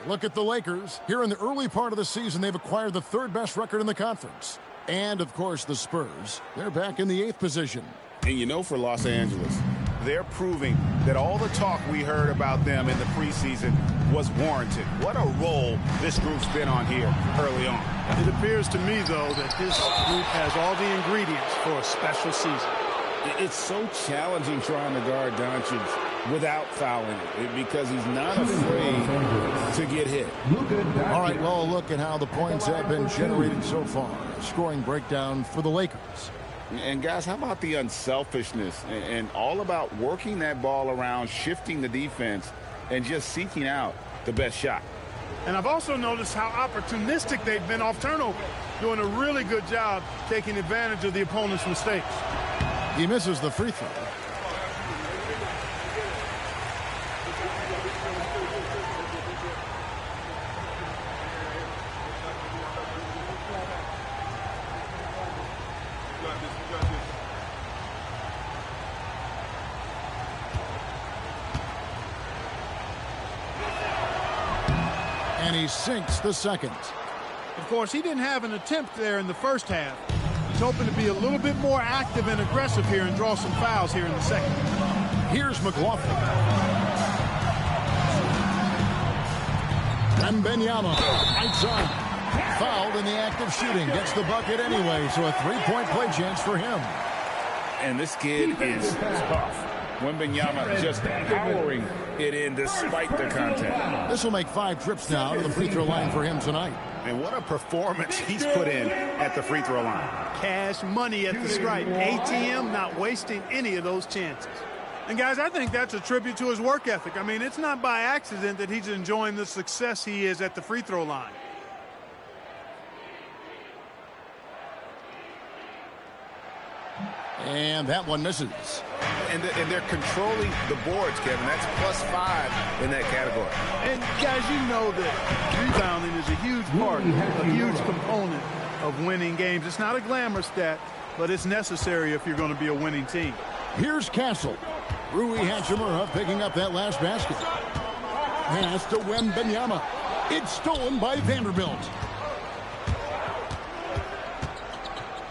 Look at the Lakers. Here in the early part of the season, they've acquired the 3rd best record in the conference. And, of course, the Spurs. They're back in the 8th position. And you know, for Los Angeles, they're proving that all the talk we heard about them in the preseason was warranted. What a role this group's been on here early on. It appears to me, though, that this group has all the ingredients for a special season. It's so challenging trying to guard Doncic without fouling it because he's not afraid to get hit. All right, well, look at how the points have been generated so far. Scoring breakdown for the Lakers. And, guys, how about the unselfishness and all about working that ball around, shifting the defense, and just seeking out the best shot. And I've also noticed how opportunistic they've been off turnover, doing a really good job taking advantage of the opponent's mistakes. He misses the free throw. And he sinks the second. Of course, he didn't have an attempt there in the first half. He's hoping to be a little bit more active and aggressive here and draw some fouls here in the second. Here's McLaughlin. Wembanyama, lights on. Fouled in the act of shooting. Gets the bucket anyway, so a three-point play chance for him. And this kid is tough. Wembanyama just powering it in despite the contact. This will make 5 trips now to the free throw line for him tonight. And what a performance he's put in at the free throw line. Cash money at the stripe. ATM not wasting any of those chances. And, guys, I think that's a tribute to his work ethic. I mean, it's not by accident that he's enjoying the success he is at the free throw line. And that one misses. And they're controlling the boards, Kevin. That's +5 in that category. And, guys, you know that rebounding is a huge part, a huge component of winning games. It's not a glamour stat, but it's necessary if you're going to be a winning team. Here's Castle. Rui Hachimura picking up that last basket. Pass to Wembanyama. It's stolen by Vanderbilt.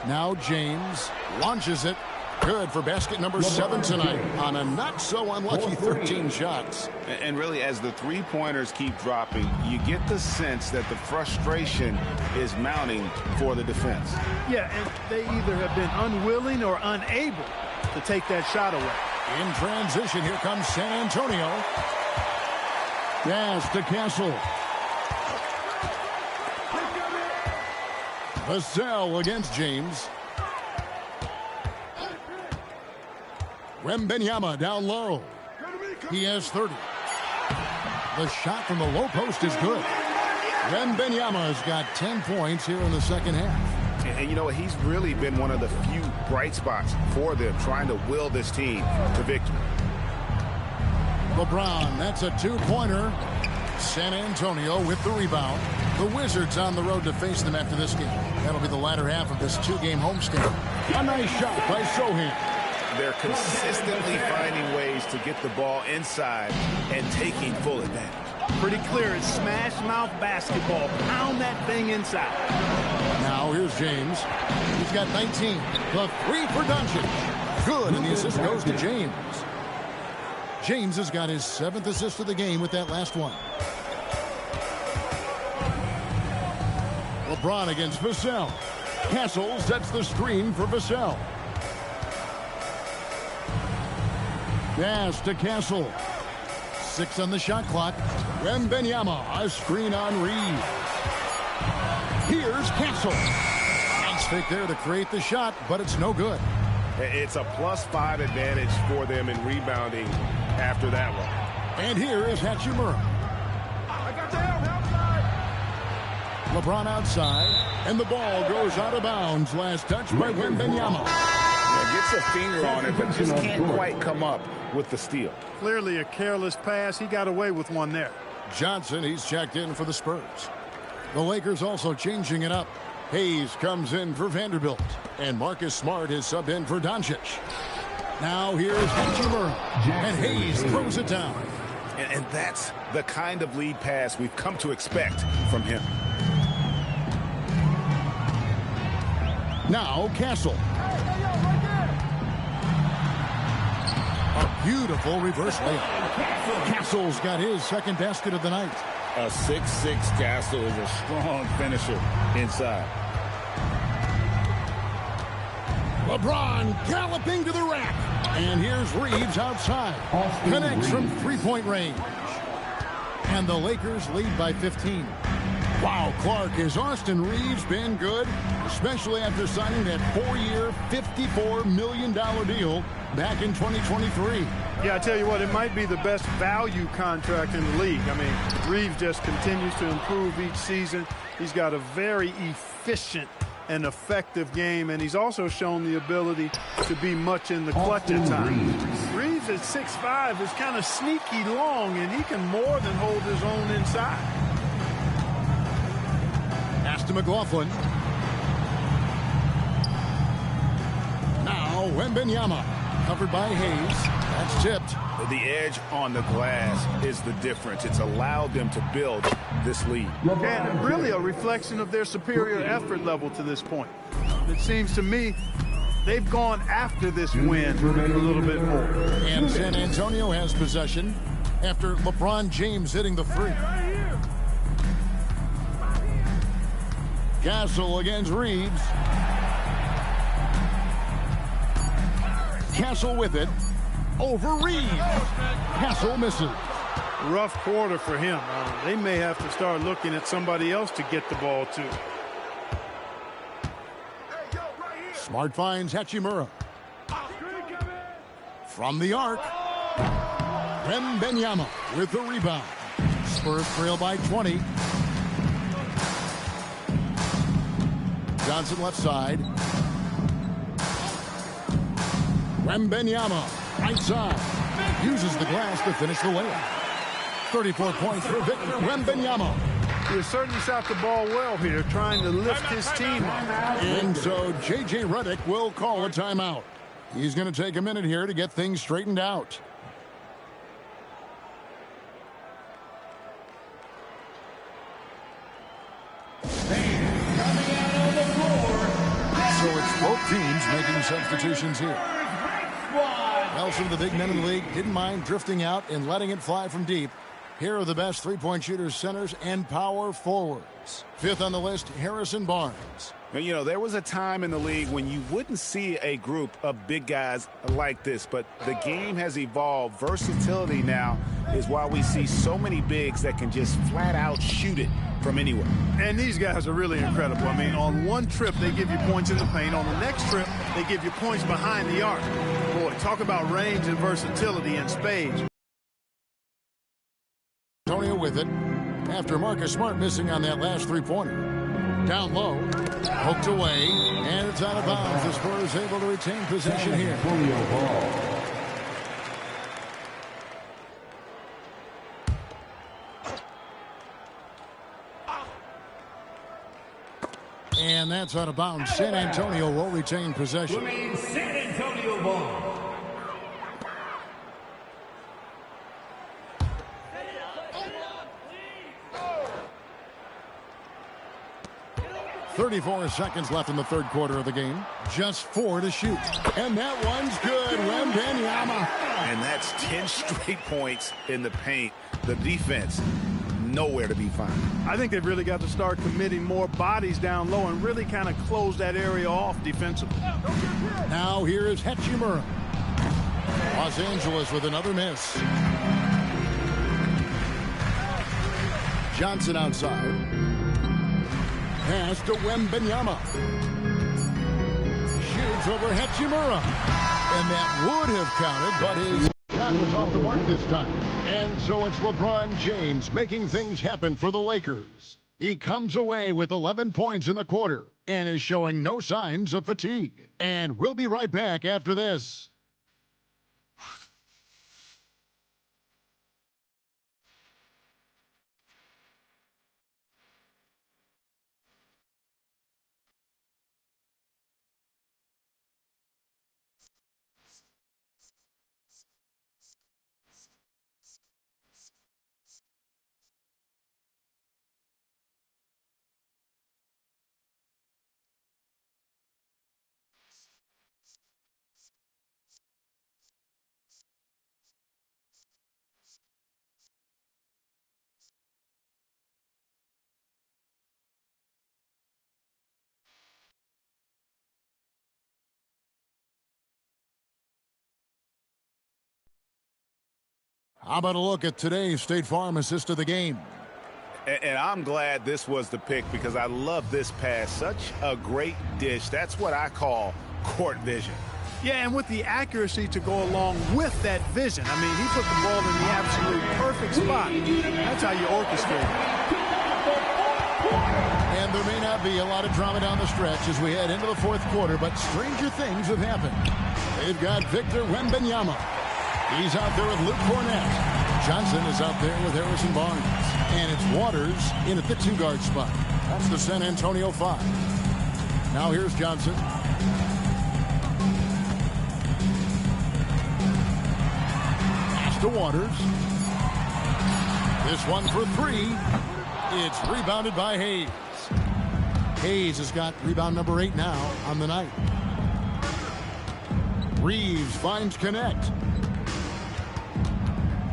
Now James launches it. Good for basket number 7 tonight on a not-so-unlucky 13 shots. And really, as the three-pointers keep dropping, you get the sense that the frustration is mounting for the defense. Yeah, and they either have been unwilling or unable to take that shot away. In transition, here comes San Antonio. Pass to Castle. Vassell against James. Wembanyama down low. He has 30. The shot from the low post is good. Wembanyama has got 10 points here in the second half. And you know what? He's really been one of the few bright spots for them, trying to will this team to victory. LeBron, that's a 2-pointer. San Antonio with the rebound. The Wizards on the road to face them after this game. That'll be the latter half of this 2-game homestand. A nice shot by Sohan. They're consistently finding ways to get the ball inside and taking full advantage. Pretty clear. It's smash mouth basketball. Pound that thing inside. Now here's James. He's got 19. The 3 for Doncic. Good, and the assist goes to James. James has got his 7th assist of the game with that last one. LeBron against Vassell. Castle sets the screen for Vassell. Pass to Castle. 6 on the shot clock. Wembanyama, a screen on Reed. Here's Castle. Nice fake there to create the shot, but it's no good. It's a +5 advantage for them in rebounding after that one. And here is Hachimura. LeBron outside, and the ball goes out of bounds. Last touch by Wembanyama. Gets a finger on it, but just can't quite come up with the steal. Clearly a careless pass. He got away with one there. Johnson, he's checked in for the Spurs. The Lakers also changing it up. Hayes comes in for Vanderbilt, and Marcus Smart is subbed in for Doncic. Now here's Hachimura, and Hayes throws it down. And that's the kind of lead pass we've come to expect from him. Now Castle. A beautiful reverse layup. Castle's got his second basket of the night. A 6'6" Castle is a strong finisher inside. LeBron galloping to the rack. And here's Reeves outside. Connects from three-point range. And the Lakers lead by 15. Wow, Clark, has Austin Reeves been good? Especially after signing that 4-year, $54 million deal back in 2023. Yeah, I tell you what, it might be the best value contract in the league. I mean, Reeves just continues to improve each season. He's got a very efficient and effective game, and he's also shown the ability to be much in the clutch at times. Reeves at 6'5" is kind of sneaky long, and he can more than hold his own inside. Pass to McLaughlin. Now Wembanyama, covered by Hayes. That's tipped. The edge on the glass is the difference. It's allowed them to build this lead. And really a reflection of their superior effort level to this point. It seems to me they've gone after this win a little bit more. And San Antonio has possession after LeBron James hitting the free. Castle against Reeves. Castle with it. Over Reeves. Castle misses. Rough quarter for him. They may have to start looking at somebody else to get the ball to. Smart finds Hachimura. From the arc. Wembenyama with the rebound. Spurs trail by 20. Johnson left side. Wembenyama right side. Uses the glass to finish the layup. 34 points for Victor Wembanyama. He certainly shot the ball well here, trying to lift his team up. And so J.J. Redick will call a timeout. He's going to take a minute here to get things straightened out. So it's both teams making substitutions here. Nelson, the big men in the league, didn't mind drifting out and letting it fly from deep. Here are the best three-point shooters, centers, and power forwards. Fifth on the list, Harrison Barnes. You know, there was a time in the league when you wouldn't see a group of big guys like this, but the game has evolved. Versatility now is why we see so many bigs that can just flat out shoot it from anywhere. And these guys are really incredible. I mean, on one trip, they give you points in the paint. On the next trip, they give you points behind the arc. Boy, talk about range and versatility in spades. Antonio with it after Marcus Smart missing on that last three-pointer. Down low, poked away, and it's out of bounds. The Spurs able to retain possession here. And that's out of bounds. San Antonio will retain possession. San Antonio ball. 34 seconds left in the third quarter of the game. Just 4 to shoot. And that one's good. Wembanyama. And that's 10 straight points in the paint. The defense, nowhere to be found. I think they've really got to start committing more bodies down low and really kind of close that area off defensively. Now here is Hachimura. Los Angeles with another miss. Johnson outside. Pass to Wembanyama. Shoots over Hachimura. And that would have counted, but his shot was off the mark this time. And so it's LeBron James making things happen for the Lakers. He comes away with 11 points in the quarter and is showing no signs of fatigue. And we'll be right back after this. How about a look at today's State Farm assist of the game? And I'm glad this was the pick because I love this pass. Such a great dish. That's what I call court vision. Yeah, and with the accuracy to go along with that vision. I mean, he put the ball in the absolute perfect spot. That's how you orchestrate it. And there may not be a lot of drama down the stretch as we head into the fourth quarter, but stranger things have happened. They've got Victor Wembanyama. He's out there with Luke Cornett. Johnson is out there with Harrison Barnes. And it's Waters in at the two-guard spot. That's the San Antonio 5. Now here's Johnson. Pass to Waters. This one for 3. It's rebounded by Hayes. Hayes has got rebound number 8 now on the night. Reeves finds Connect.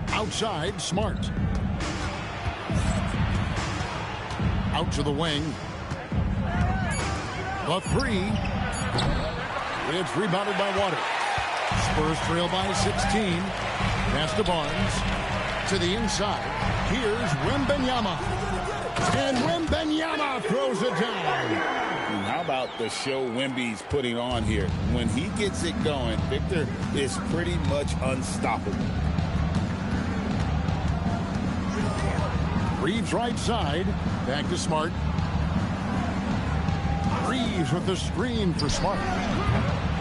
Outside, Smart. Out to the wing. The three. It's rebounded by Waters. Spurs trail by 16. Pass to Barnes. To the inside. Here's Wembanyama. And Wembanyama throws it down. And how about the show Wemby's putting on here? When he gets it going, Victor is pretty much unstoppable. Reeves right side. Back to Smart. Reeves with the screen for Smart.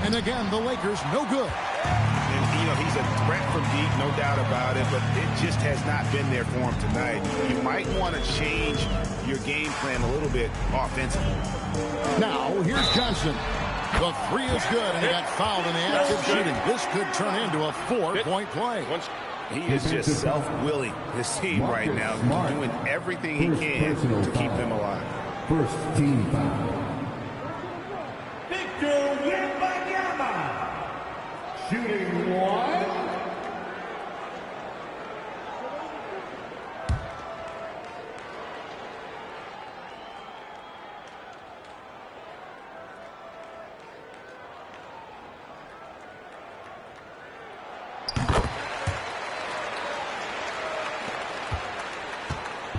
And again, the Lakers no good. And, you know, he's a threat from deep, no doubt about it, but it just has not been there for him tonight. You might want to change your game plan a little bit offensively. Now, here's Johnson. The three is good, and he got fouled in the act of shooting. This could turn into a 4-point play. He is just self-willing, his team right now, doing everything he can to keep them alive. First team foul. Victor Wembanyama. Shooting one.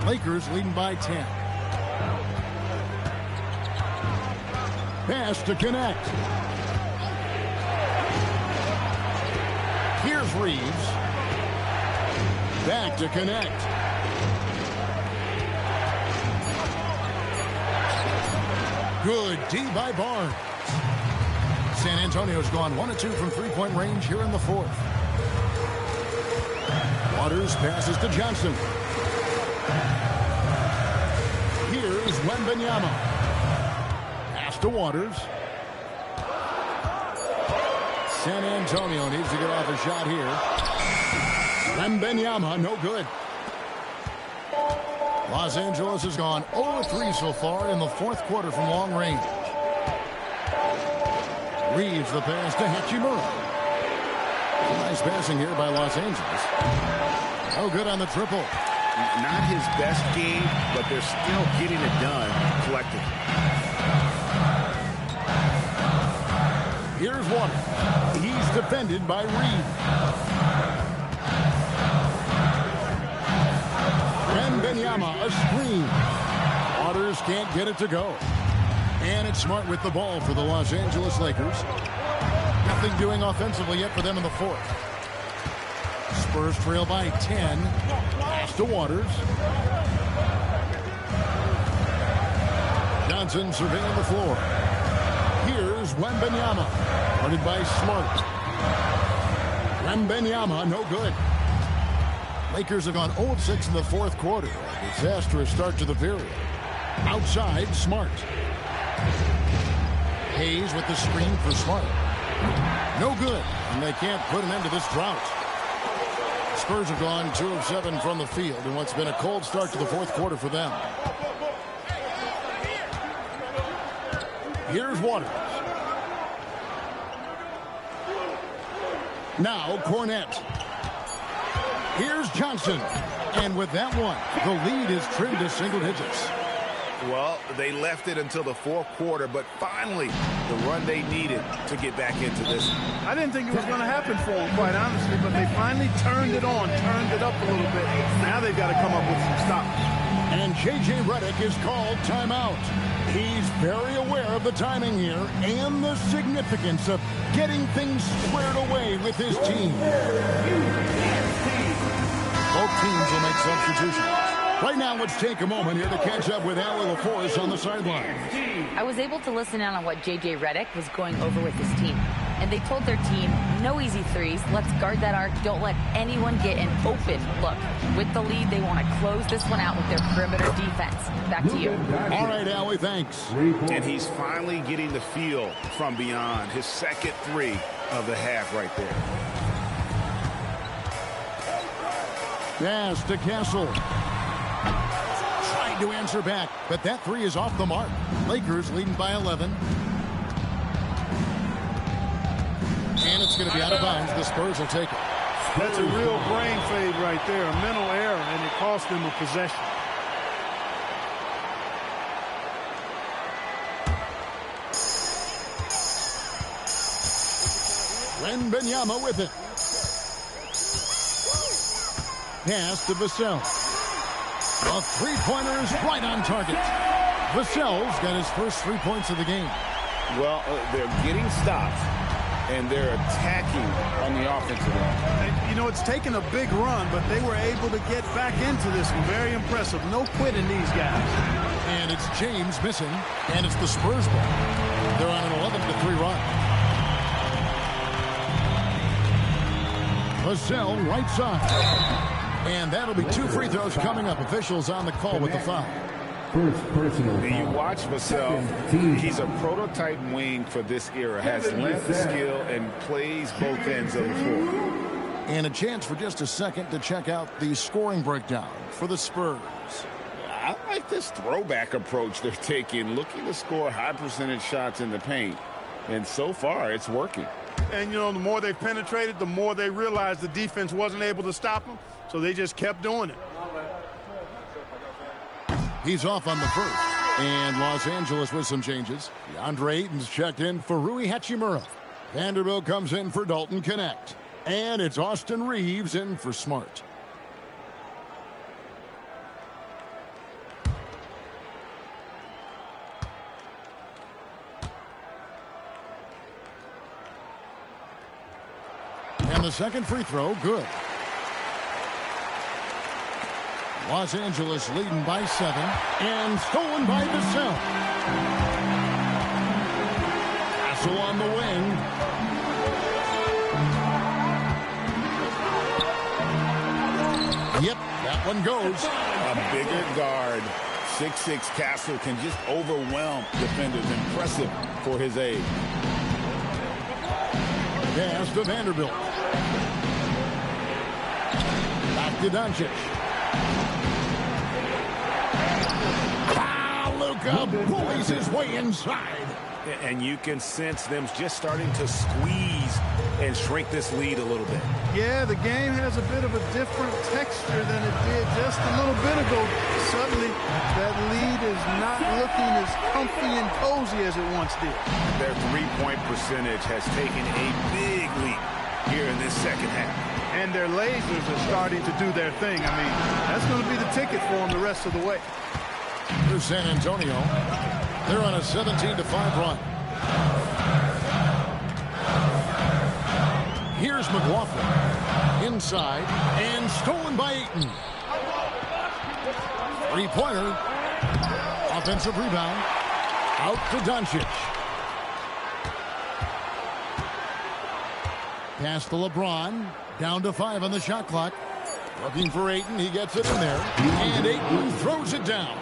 Lakers leading by 10. Pass to connect. Here's Reeves. Back to connect. Good D by Barnes. San Antonio's gone 1 of 2 from three-point range here in the fourth. Waters passes to Johnson. Here's Wembanyama. Pass to Waters. San Antonio needs to get off a shot here. Wembanyama, no good. Los Angeles has gone 0-3 so far in the fourth quarter from long range. Reeves the pass to Hachimura. Nice passing here by Los Angeles. Oh, good on the triple. Not his best game, but they're still getting it done collectively. Here's Waters. He's defended by Reed. Wembanyama, a screen. Waters can't get it to go. And it's Smart with the ball for the Los Angeles Lakers. Nothing doing offensively yet for them in the fourth. Spurs trail by 10. Pass to Waters. Johnson surveying the floor. Here's Wembanyama. Guarded by Smart. Wembanyama, no good. Lakers have gone 0-6 in the fourth quarter. A disastrous start to the period. Outside, Smart. Hayes with the screen for Smart. No good, and they can't put an end to this drought. Spurs have gone 2 of 7 from the field in what's been a cold start to the fourth quarter for them. Here's Waters. Now Cornette. Here's Johnson. And with that one, the lead is trimmed to single digits. Well, they left it until the fourth quarter, but finally the run they needed to get back into this. I didn't think it was going to happen for them, quite honestly, but they finally turned it on, turned it up a little bit. Now they've got to come up with some stops. And J.J. Redick is called timeout. He's very aware of the timing here and the significance of getting things squared away with his team. Both teams will make substitutions. Right now, let's take a moment here to catch up with Allie LaForce on the sideline. I was able to listen in on what J.J. Redick was going over with his team. And they told their team, no easy threes. Let's guard that arc. Don't let anyone get an open look. With the lead, they want to close this one out with their perimeter defense. Back to you. All right, Allie, thanks. And he's finally getting the feel from beyond. His second three of the half right there. Pass to Castle. Trying to answer back, but that three is off the mark. Lakers leading by 11. And it's going to be out of bounds. The Spurs will take it. That's a real brain fade right there, a mental error, and it cost them a possession. Wembanyama with it. Pass to Vassell. A three-pointer is right on target. Vassell's got his first 3 points of the game. Well, they're getting stops, and they're attacking on the offensive end. And, you know, it's taken a big run, but they were able to get back into this one. Very impressive. No quitting these guys. And it's James missing, and it's the Spurs ball. They're on an 11-3 run. Vassell, right side. And that'll be 2 free throws coming up. Officials on the call with the foul. First personal foul. You watch Vassell. He's a prototype wing for this era. Has length, skill, and plays both ends of the floor. And a chance for just a second to check out the scoring breakdown for the Spurs. I like this throwback approach they're taking, looking to score high percentage shots in the paint. And so far, it's working. And, you know, the more they penetrated, the more they realized the defense wasn't able to stop them. So they just kept doing it. He's off on the first. And Los Angeles with some changes. DeAndre Ayton's checked in for Rui Hachimura. Vanderbilt comes in for Dalton Connect. And it's Austin Reeves in for Smart. And the second free throw, good. Los Angeles leading by 7 and stolen by Vassell. Vassell on the wing. Yep, that one goes. A bigger guard, 6'6" Castle, can just overwhelm defenders. Impressive for his age. Pass to Vanderbilt. Back to Doncic. Luka bullies his way inside. And you can sense them just starting to squeeze and shrink this lead a little bit. Yeah, the game has a bit of a different texture than it did just a little bit ago. Suddenly, that lead is not looking as comfy and cozy as it once did. Their three-point percentage has taken a big leap here in this second half. And their lasers are starting to do their thing. I mean, that's going to be the ticket for them the rest of the way. Through San Antonio. They're on a 17-5 run. Here's McLaughlin. Inside and stolen by Ayton. Three-pointer. Offensive rebound. Out to Doncic. Pass to LeBron. Down to 5 on the shot clock. Looking for Ayton. He gets it in there. And Ayton throws it down.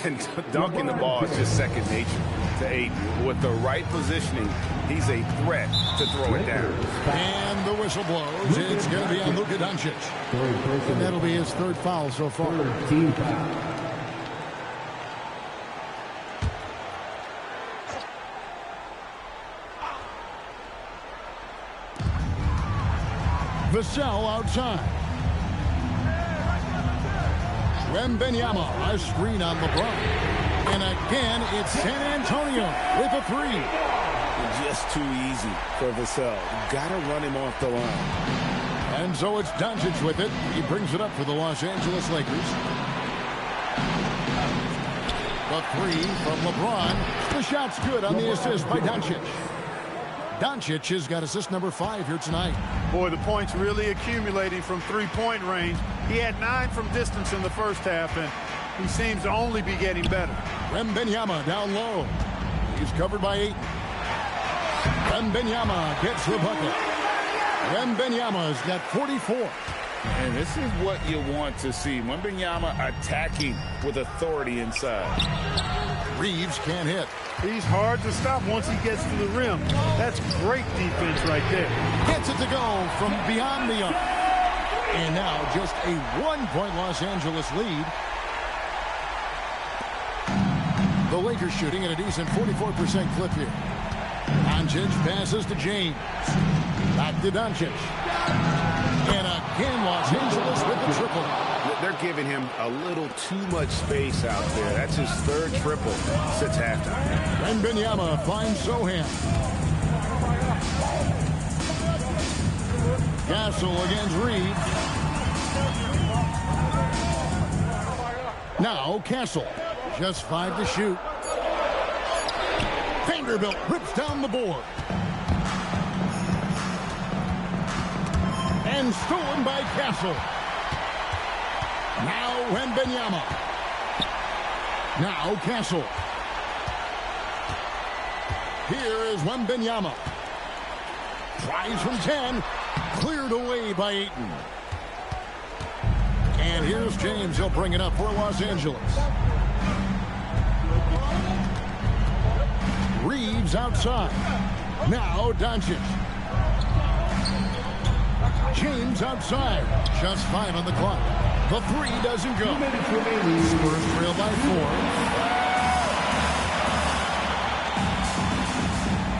And dunking the ball is just second nature to Ayton. With the right positioning, he's a threat to throw it down. And the whistle blows. It's going to be on Luka Doncic. And that'll be his third foul so far. Team foul. Vassell outside. Wembanyama, a screen on LeBron. And again, it's San Antonio with a three. Just too easy for Vassell. Got to run him off the line. And so it's Doncic with it. He brings it up for the Los Angeles Lakers. The three from LeBron. The shot's good on the assist by Doncic. Doncic has got assist number 5 here tonight. Boy, the points really accumulating from three-point range. He had 9 from distance in the first half, and he seems to only be getting better. Wembanyama down low. He's covered by Ayton. Wembanyama gets the bucket. Wembanyama's got 44. And this is what you want to see. Wembanyama attacking with authority inside. Reeves can't hit. He's hard to stop once he gets to the rim. That's great defense right there. Gets it to go from beyond the arc. And now just a 1-point Los Angeles lead. The Lakers shooting at a decent 44% clip here. Doncic passes to James. Back to Doncic. And again, Los Angeles with the triple. They're giving him a little too much space out there. That's his third triple since halftime. Wembanyama finds Sohan. Castle against Reeves. Now Castle. Just 5 to shoot. Vanderbilt rips down the board. And stolen by Castle. Now Wembanyama. Now Castle. Here is Wembanyama. Tries from 10. Cleared away by Ayton. And here's James. He'll bring it up for Los Angeles. Reeves outside. Now Doncic. James outside. Just 5 on the clock. The 3 doesn't go. Spurs trail by 4.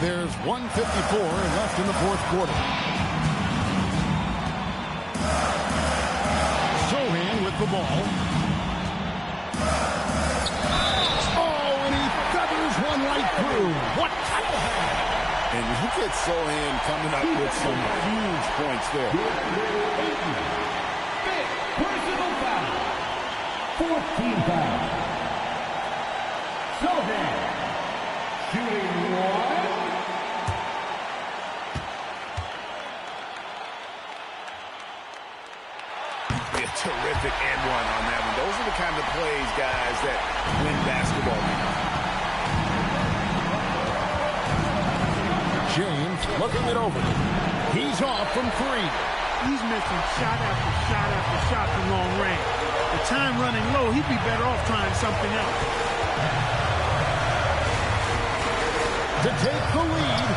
There's 1:54 left in the fourth quarter. Sohan with the ball. Oh, and he feathers one right through. What kind of hack? And look at Sohan coming up with some huge points there. Personal foul. 4th team foul. Sohan. Shooting 1. Terrific and one on that one. Those are the kind of plays, guys, that win basketball games. James looking it over. He's off from 3. He's missing shot after shot after shot from long range. The time running low, he'd be better off trying something else. To take the lead.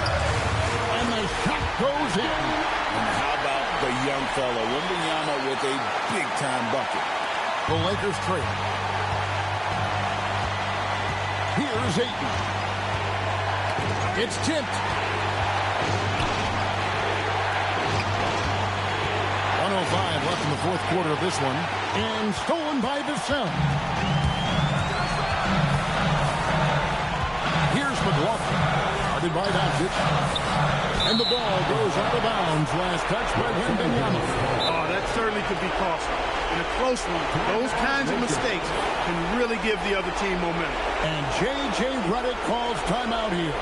And the shot goes in. And how about the young fella, Wembanyama, with a big-time bucket. The Lakers trade. Here's Ayton. It's tipped. 1:05 left in the fourth quarter of this one. And stolen by Vassell. Here's McLaughlin. Guarded by Doncic. And the ball goes out of bounds. Last touch by Wembanyama. Oh, that certainly could be costly. In a close one, those kinds of mistakes can really give the other team momentum. And J.J. Redick calls timeout here.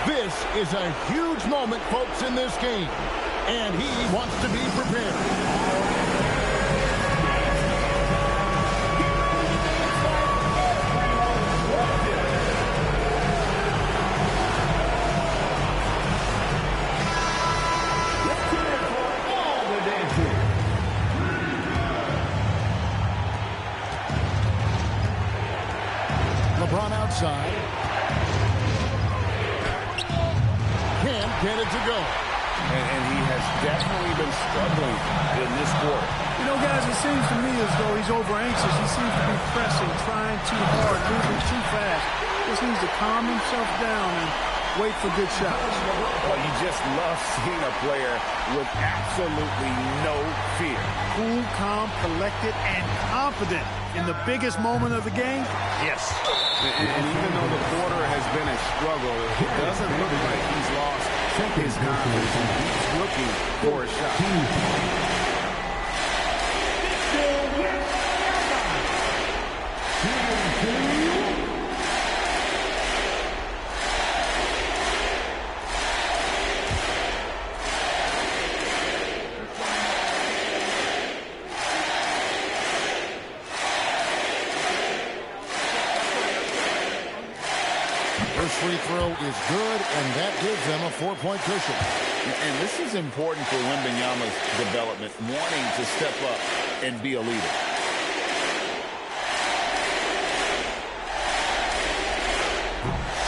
This is a huge moment, folks, in this game. And he wants to be prepared. LeBron outside. Can't get it to go. And he has definitely been struggling in this quarter. You know, guys, it seems to me as though he's over-anxious. He seems to be pressing, trying too hard, moving too fast. Just needs to calm himself down and wait for good shots. Well, you just love seeing a player with absolutely no fear. Cool, calm, collected, and confident in the biggest moment of the game. Yes. And even though the quarter has been a struggle, it doesn't look like he's lost his confidence. He's looking for a shot. Free throw is good, and that gives them a 4-point cushion. And this is important for Wembanyama's development, wanting to step up and be a leader.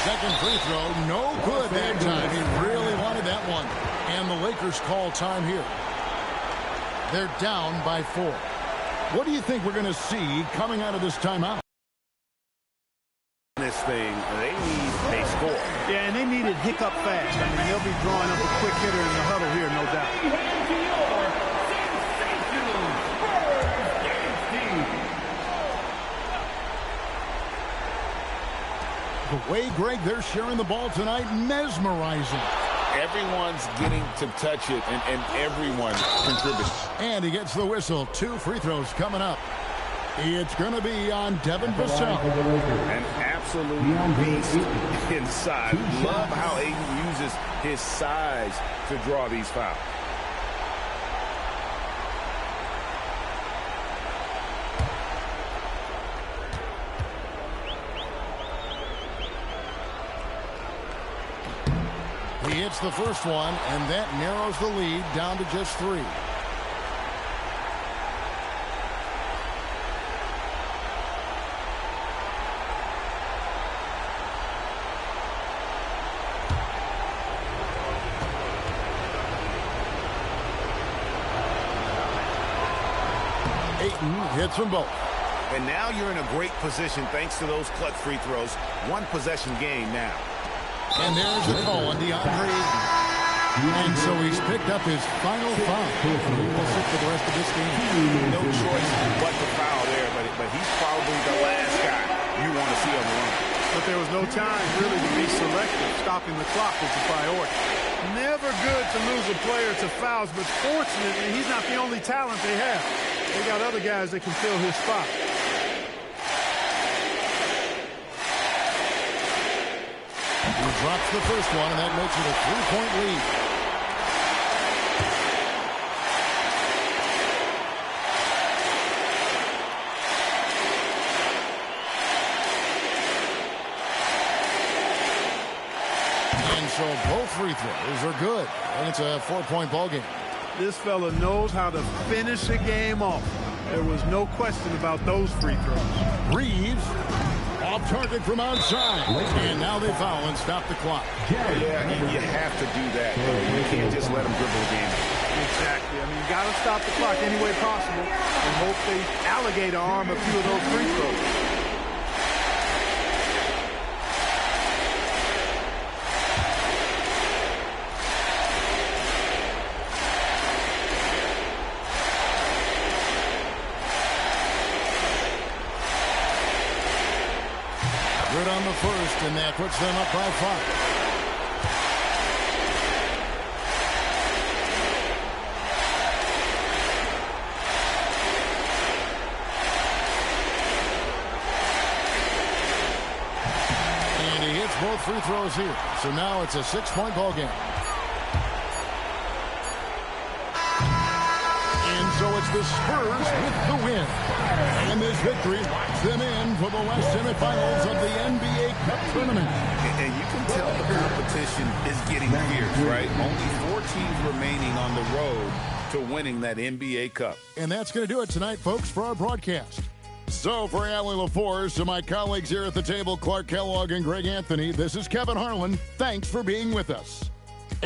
Second free throw, no good that time. He really wanted that one. And the Lakers call time here. They're down by 4. What do you think we're going to see coming out of this timeout? This thing, they need a score. Yeah, and they need it hiccup fast. I mean, they'll be drawing up a quick hitter in the huddle here, no doubt. The way, Greg, they're sharing the ball tonight, mesmerizing. Everyone's getting to touch it, and everyone contributes. And he gets the whistle. 2 free throws coming up. It's going to be on Devin Vassell. An absolute beast inside. Love how Aiden uses his size to draw these fouls. He hits the first one, and that narrows the lead down to just 3. Ayton hits them both. And now you're in a great position thanks to those clutch free throws. 1 possession game now. And there's a call on DeAndre Ayton. And so he's picked up his final foul. He will sit for the rest of this game. No choice but to foul there, but he's probably the last guy you want to see on the run. But there was no time really to be selective. Stopping the clock was the priority. Never good to lose a player to fouls, but fortunately he's not the only talent they have. They got other guys that can fill his spot. He drops the first one, and that makes it a 3-point lead. And so both free throws are good, and it's a 4-point ball game. This fella knows how to finish a game off. There was no question about those free throws. Reeves off target from outside. And now they foul and stop the clock. Yeah, you have to do that. You can't just let them dribble the game. Exactly. I mean, you got to stop the clock any way possible and hope they alligator arm a few of those free throws. Good on the first, and that puts them up by 5. And he hits both free throws here. So now it's a 6-point ball game. And so it's the Spurs with the win. And this victory locks them in for the West semifinals of the NBA Cup tournament. And you can tell the competition is getting fierce, right? Only 4 teams remaining on the road to winning that NBA Cup. And that's going to do it tonight, folks, for our broadcast. So for Allie LaForce, to my colleagues here at the table, Clark Kellogg and Greg Anthony, this is Kevin Harlan. Thanks for being with us.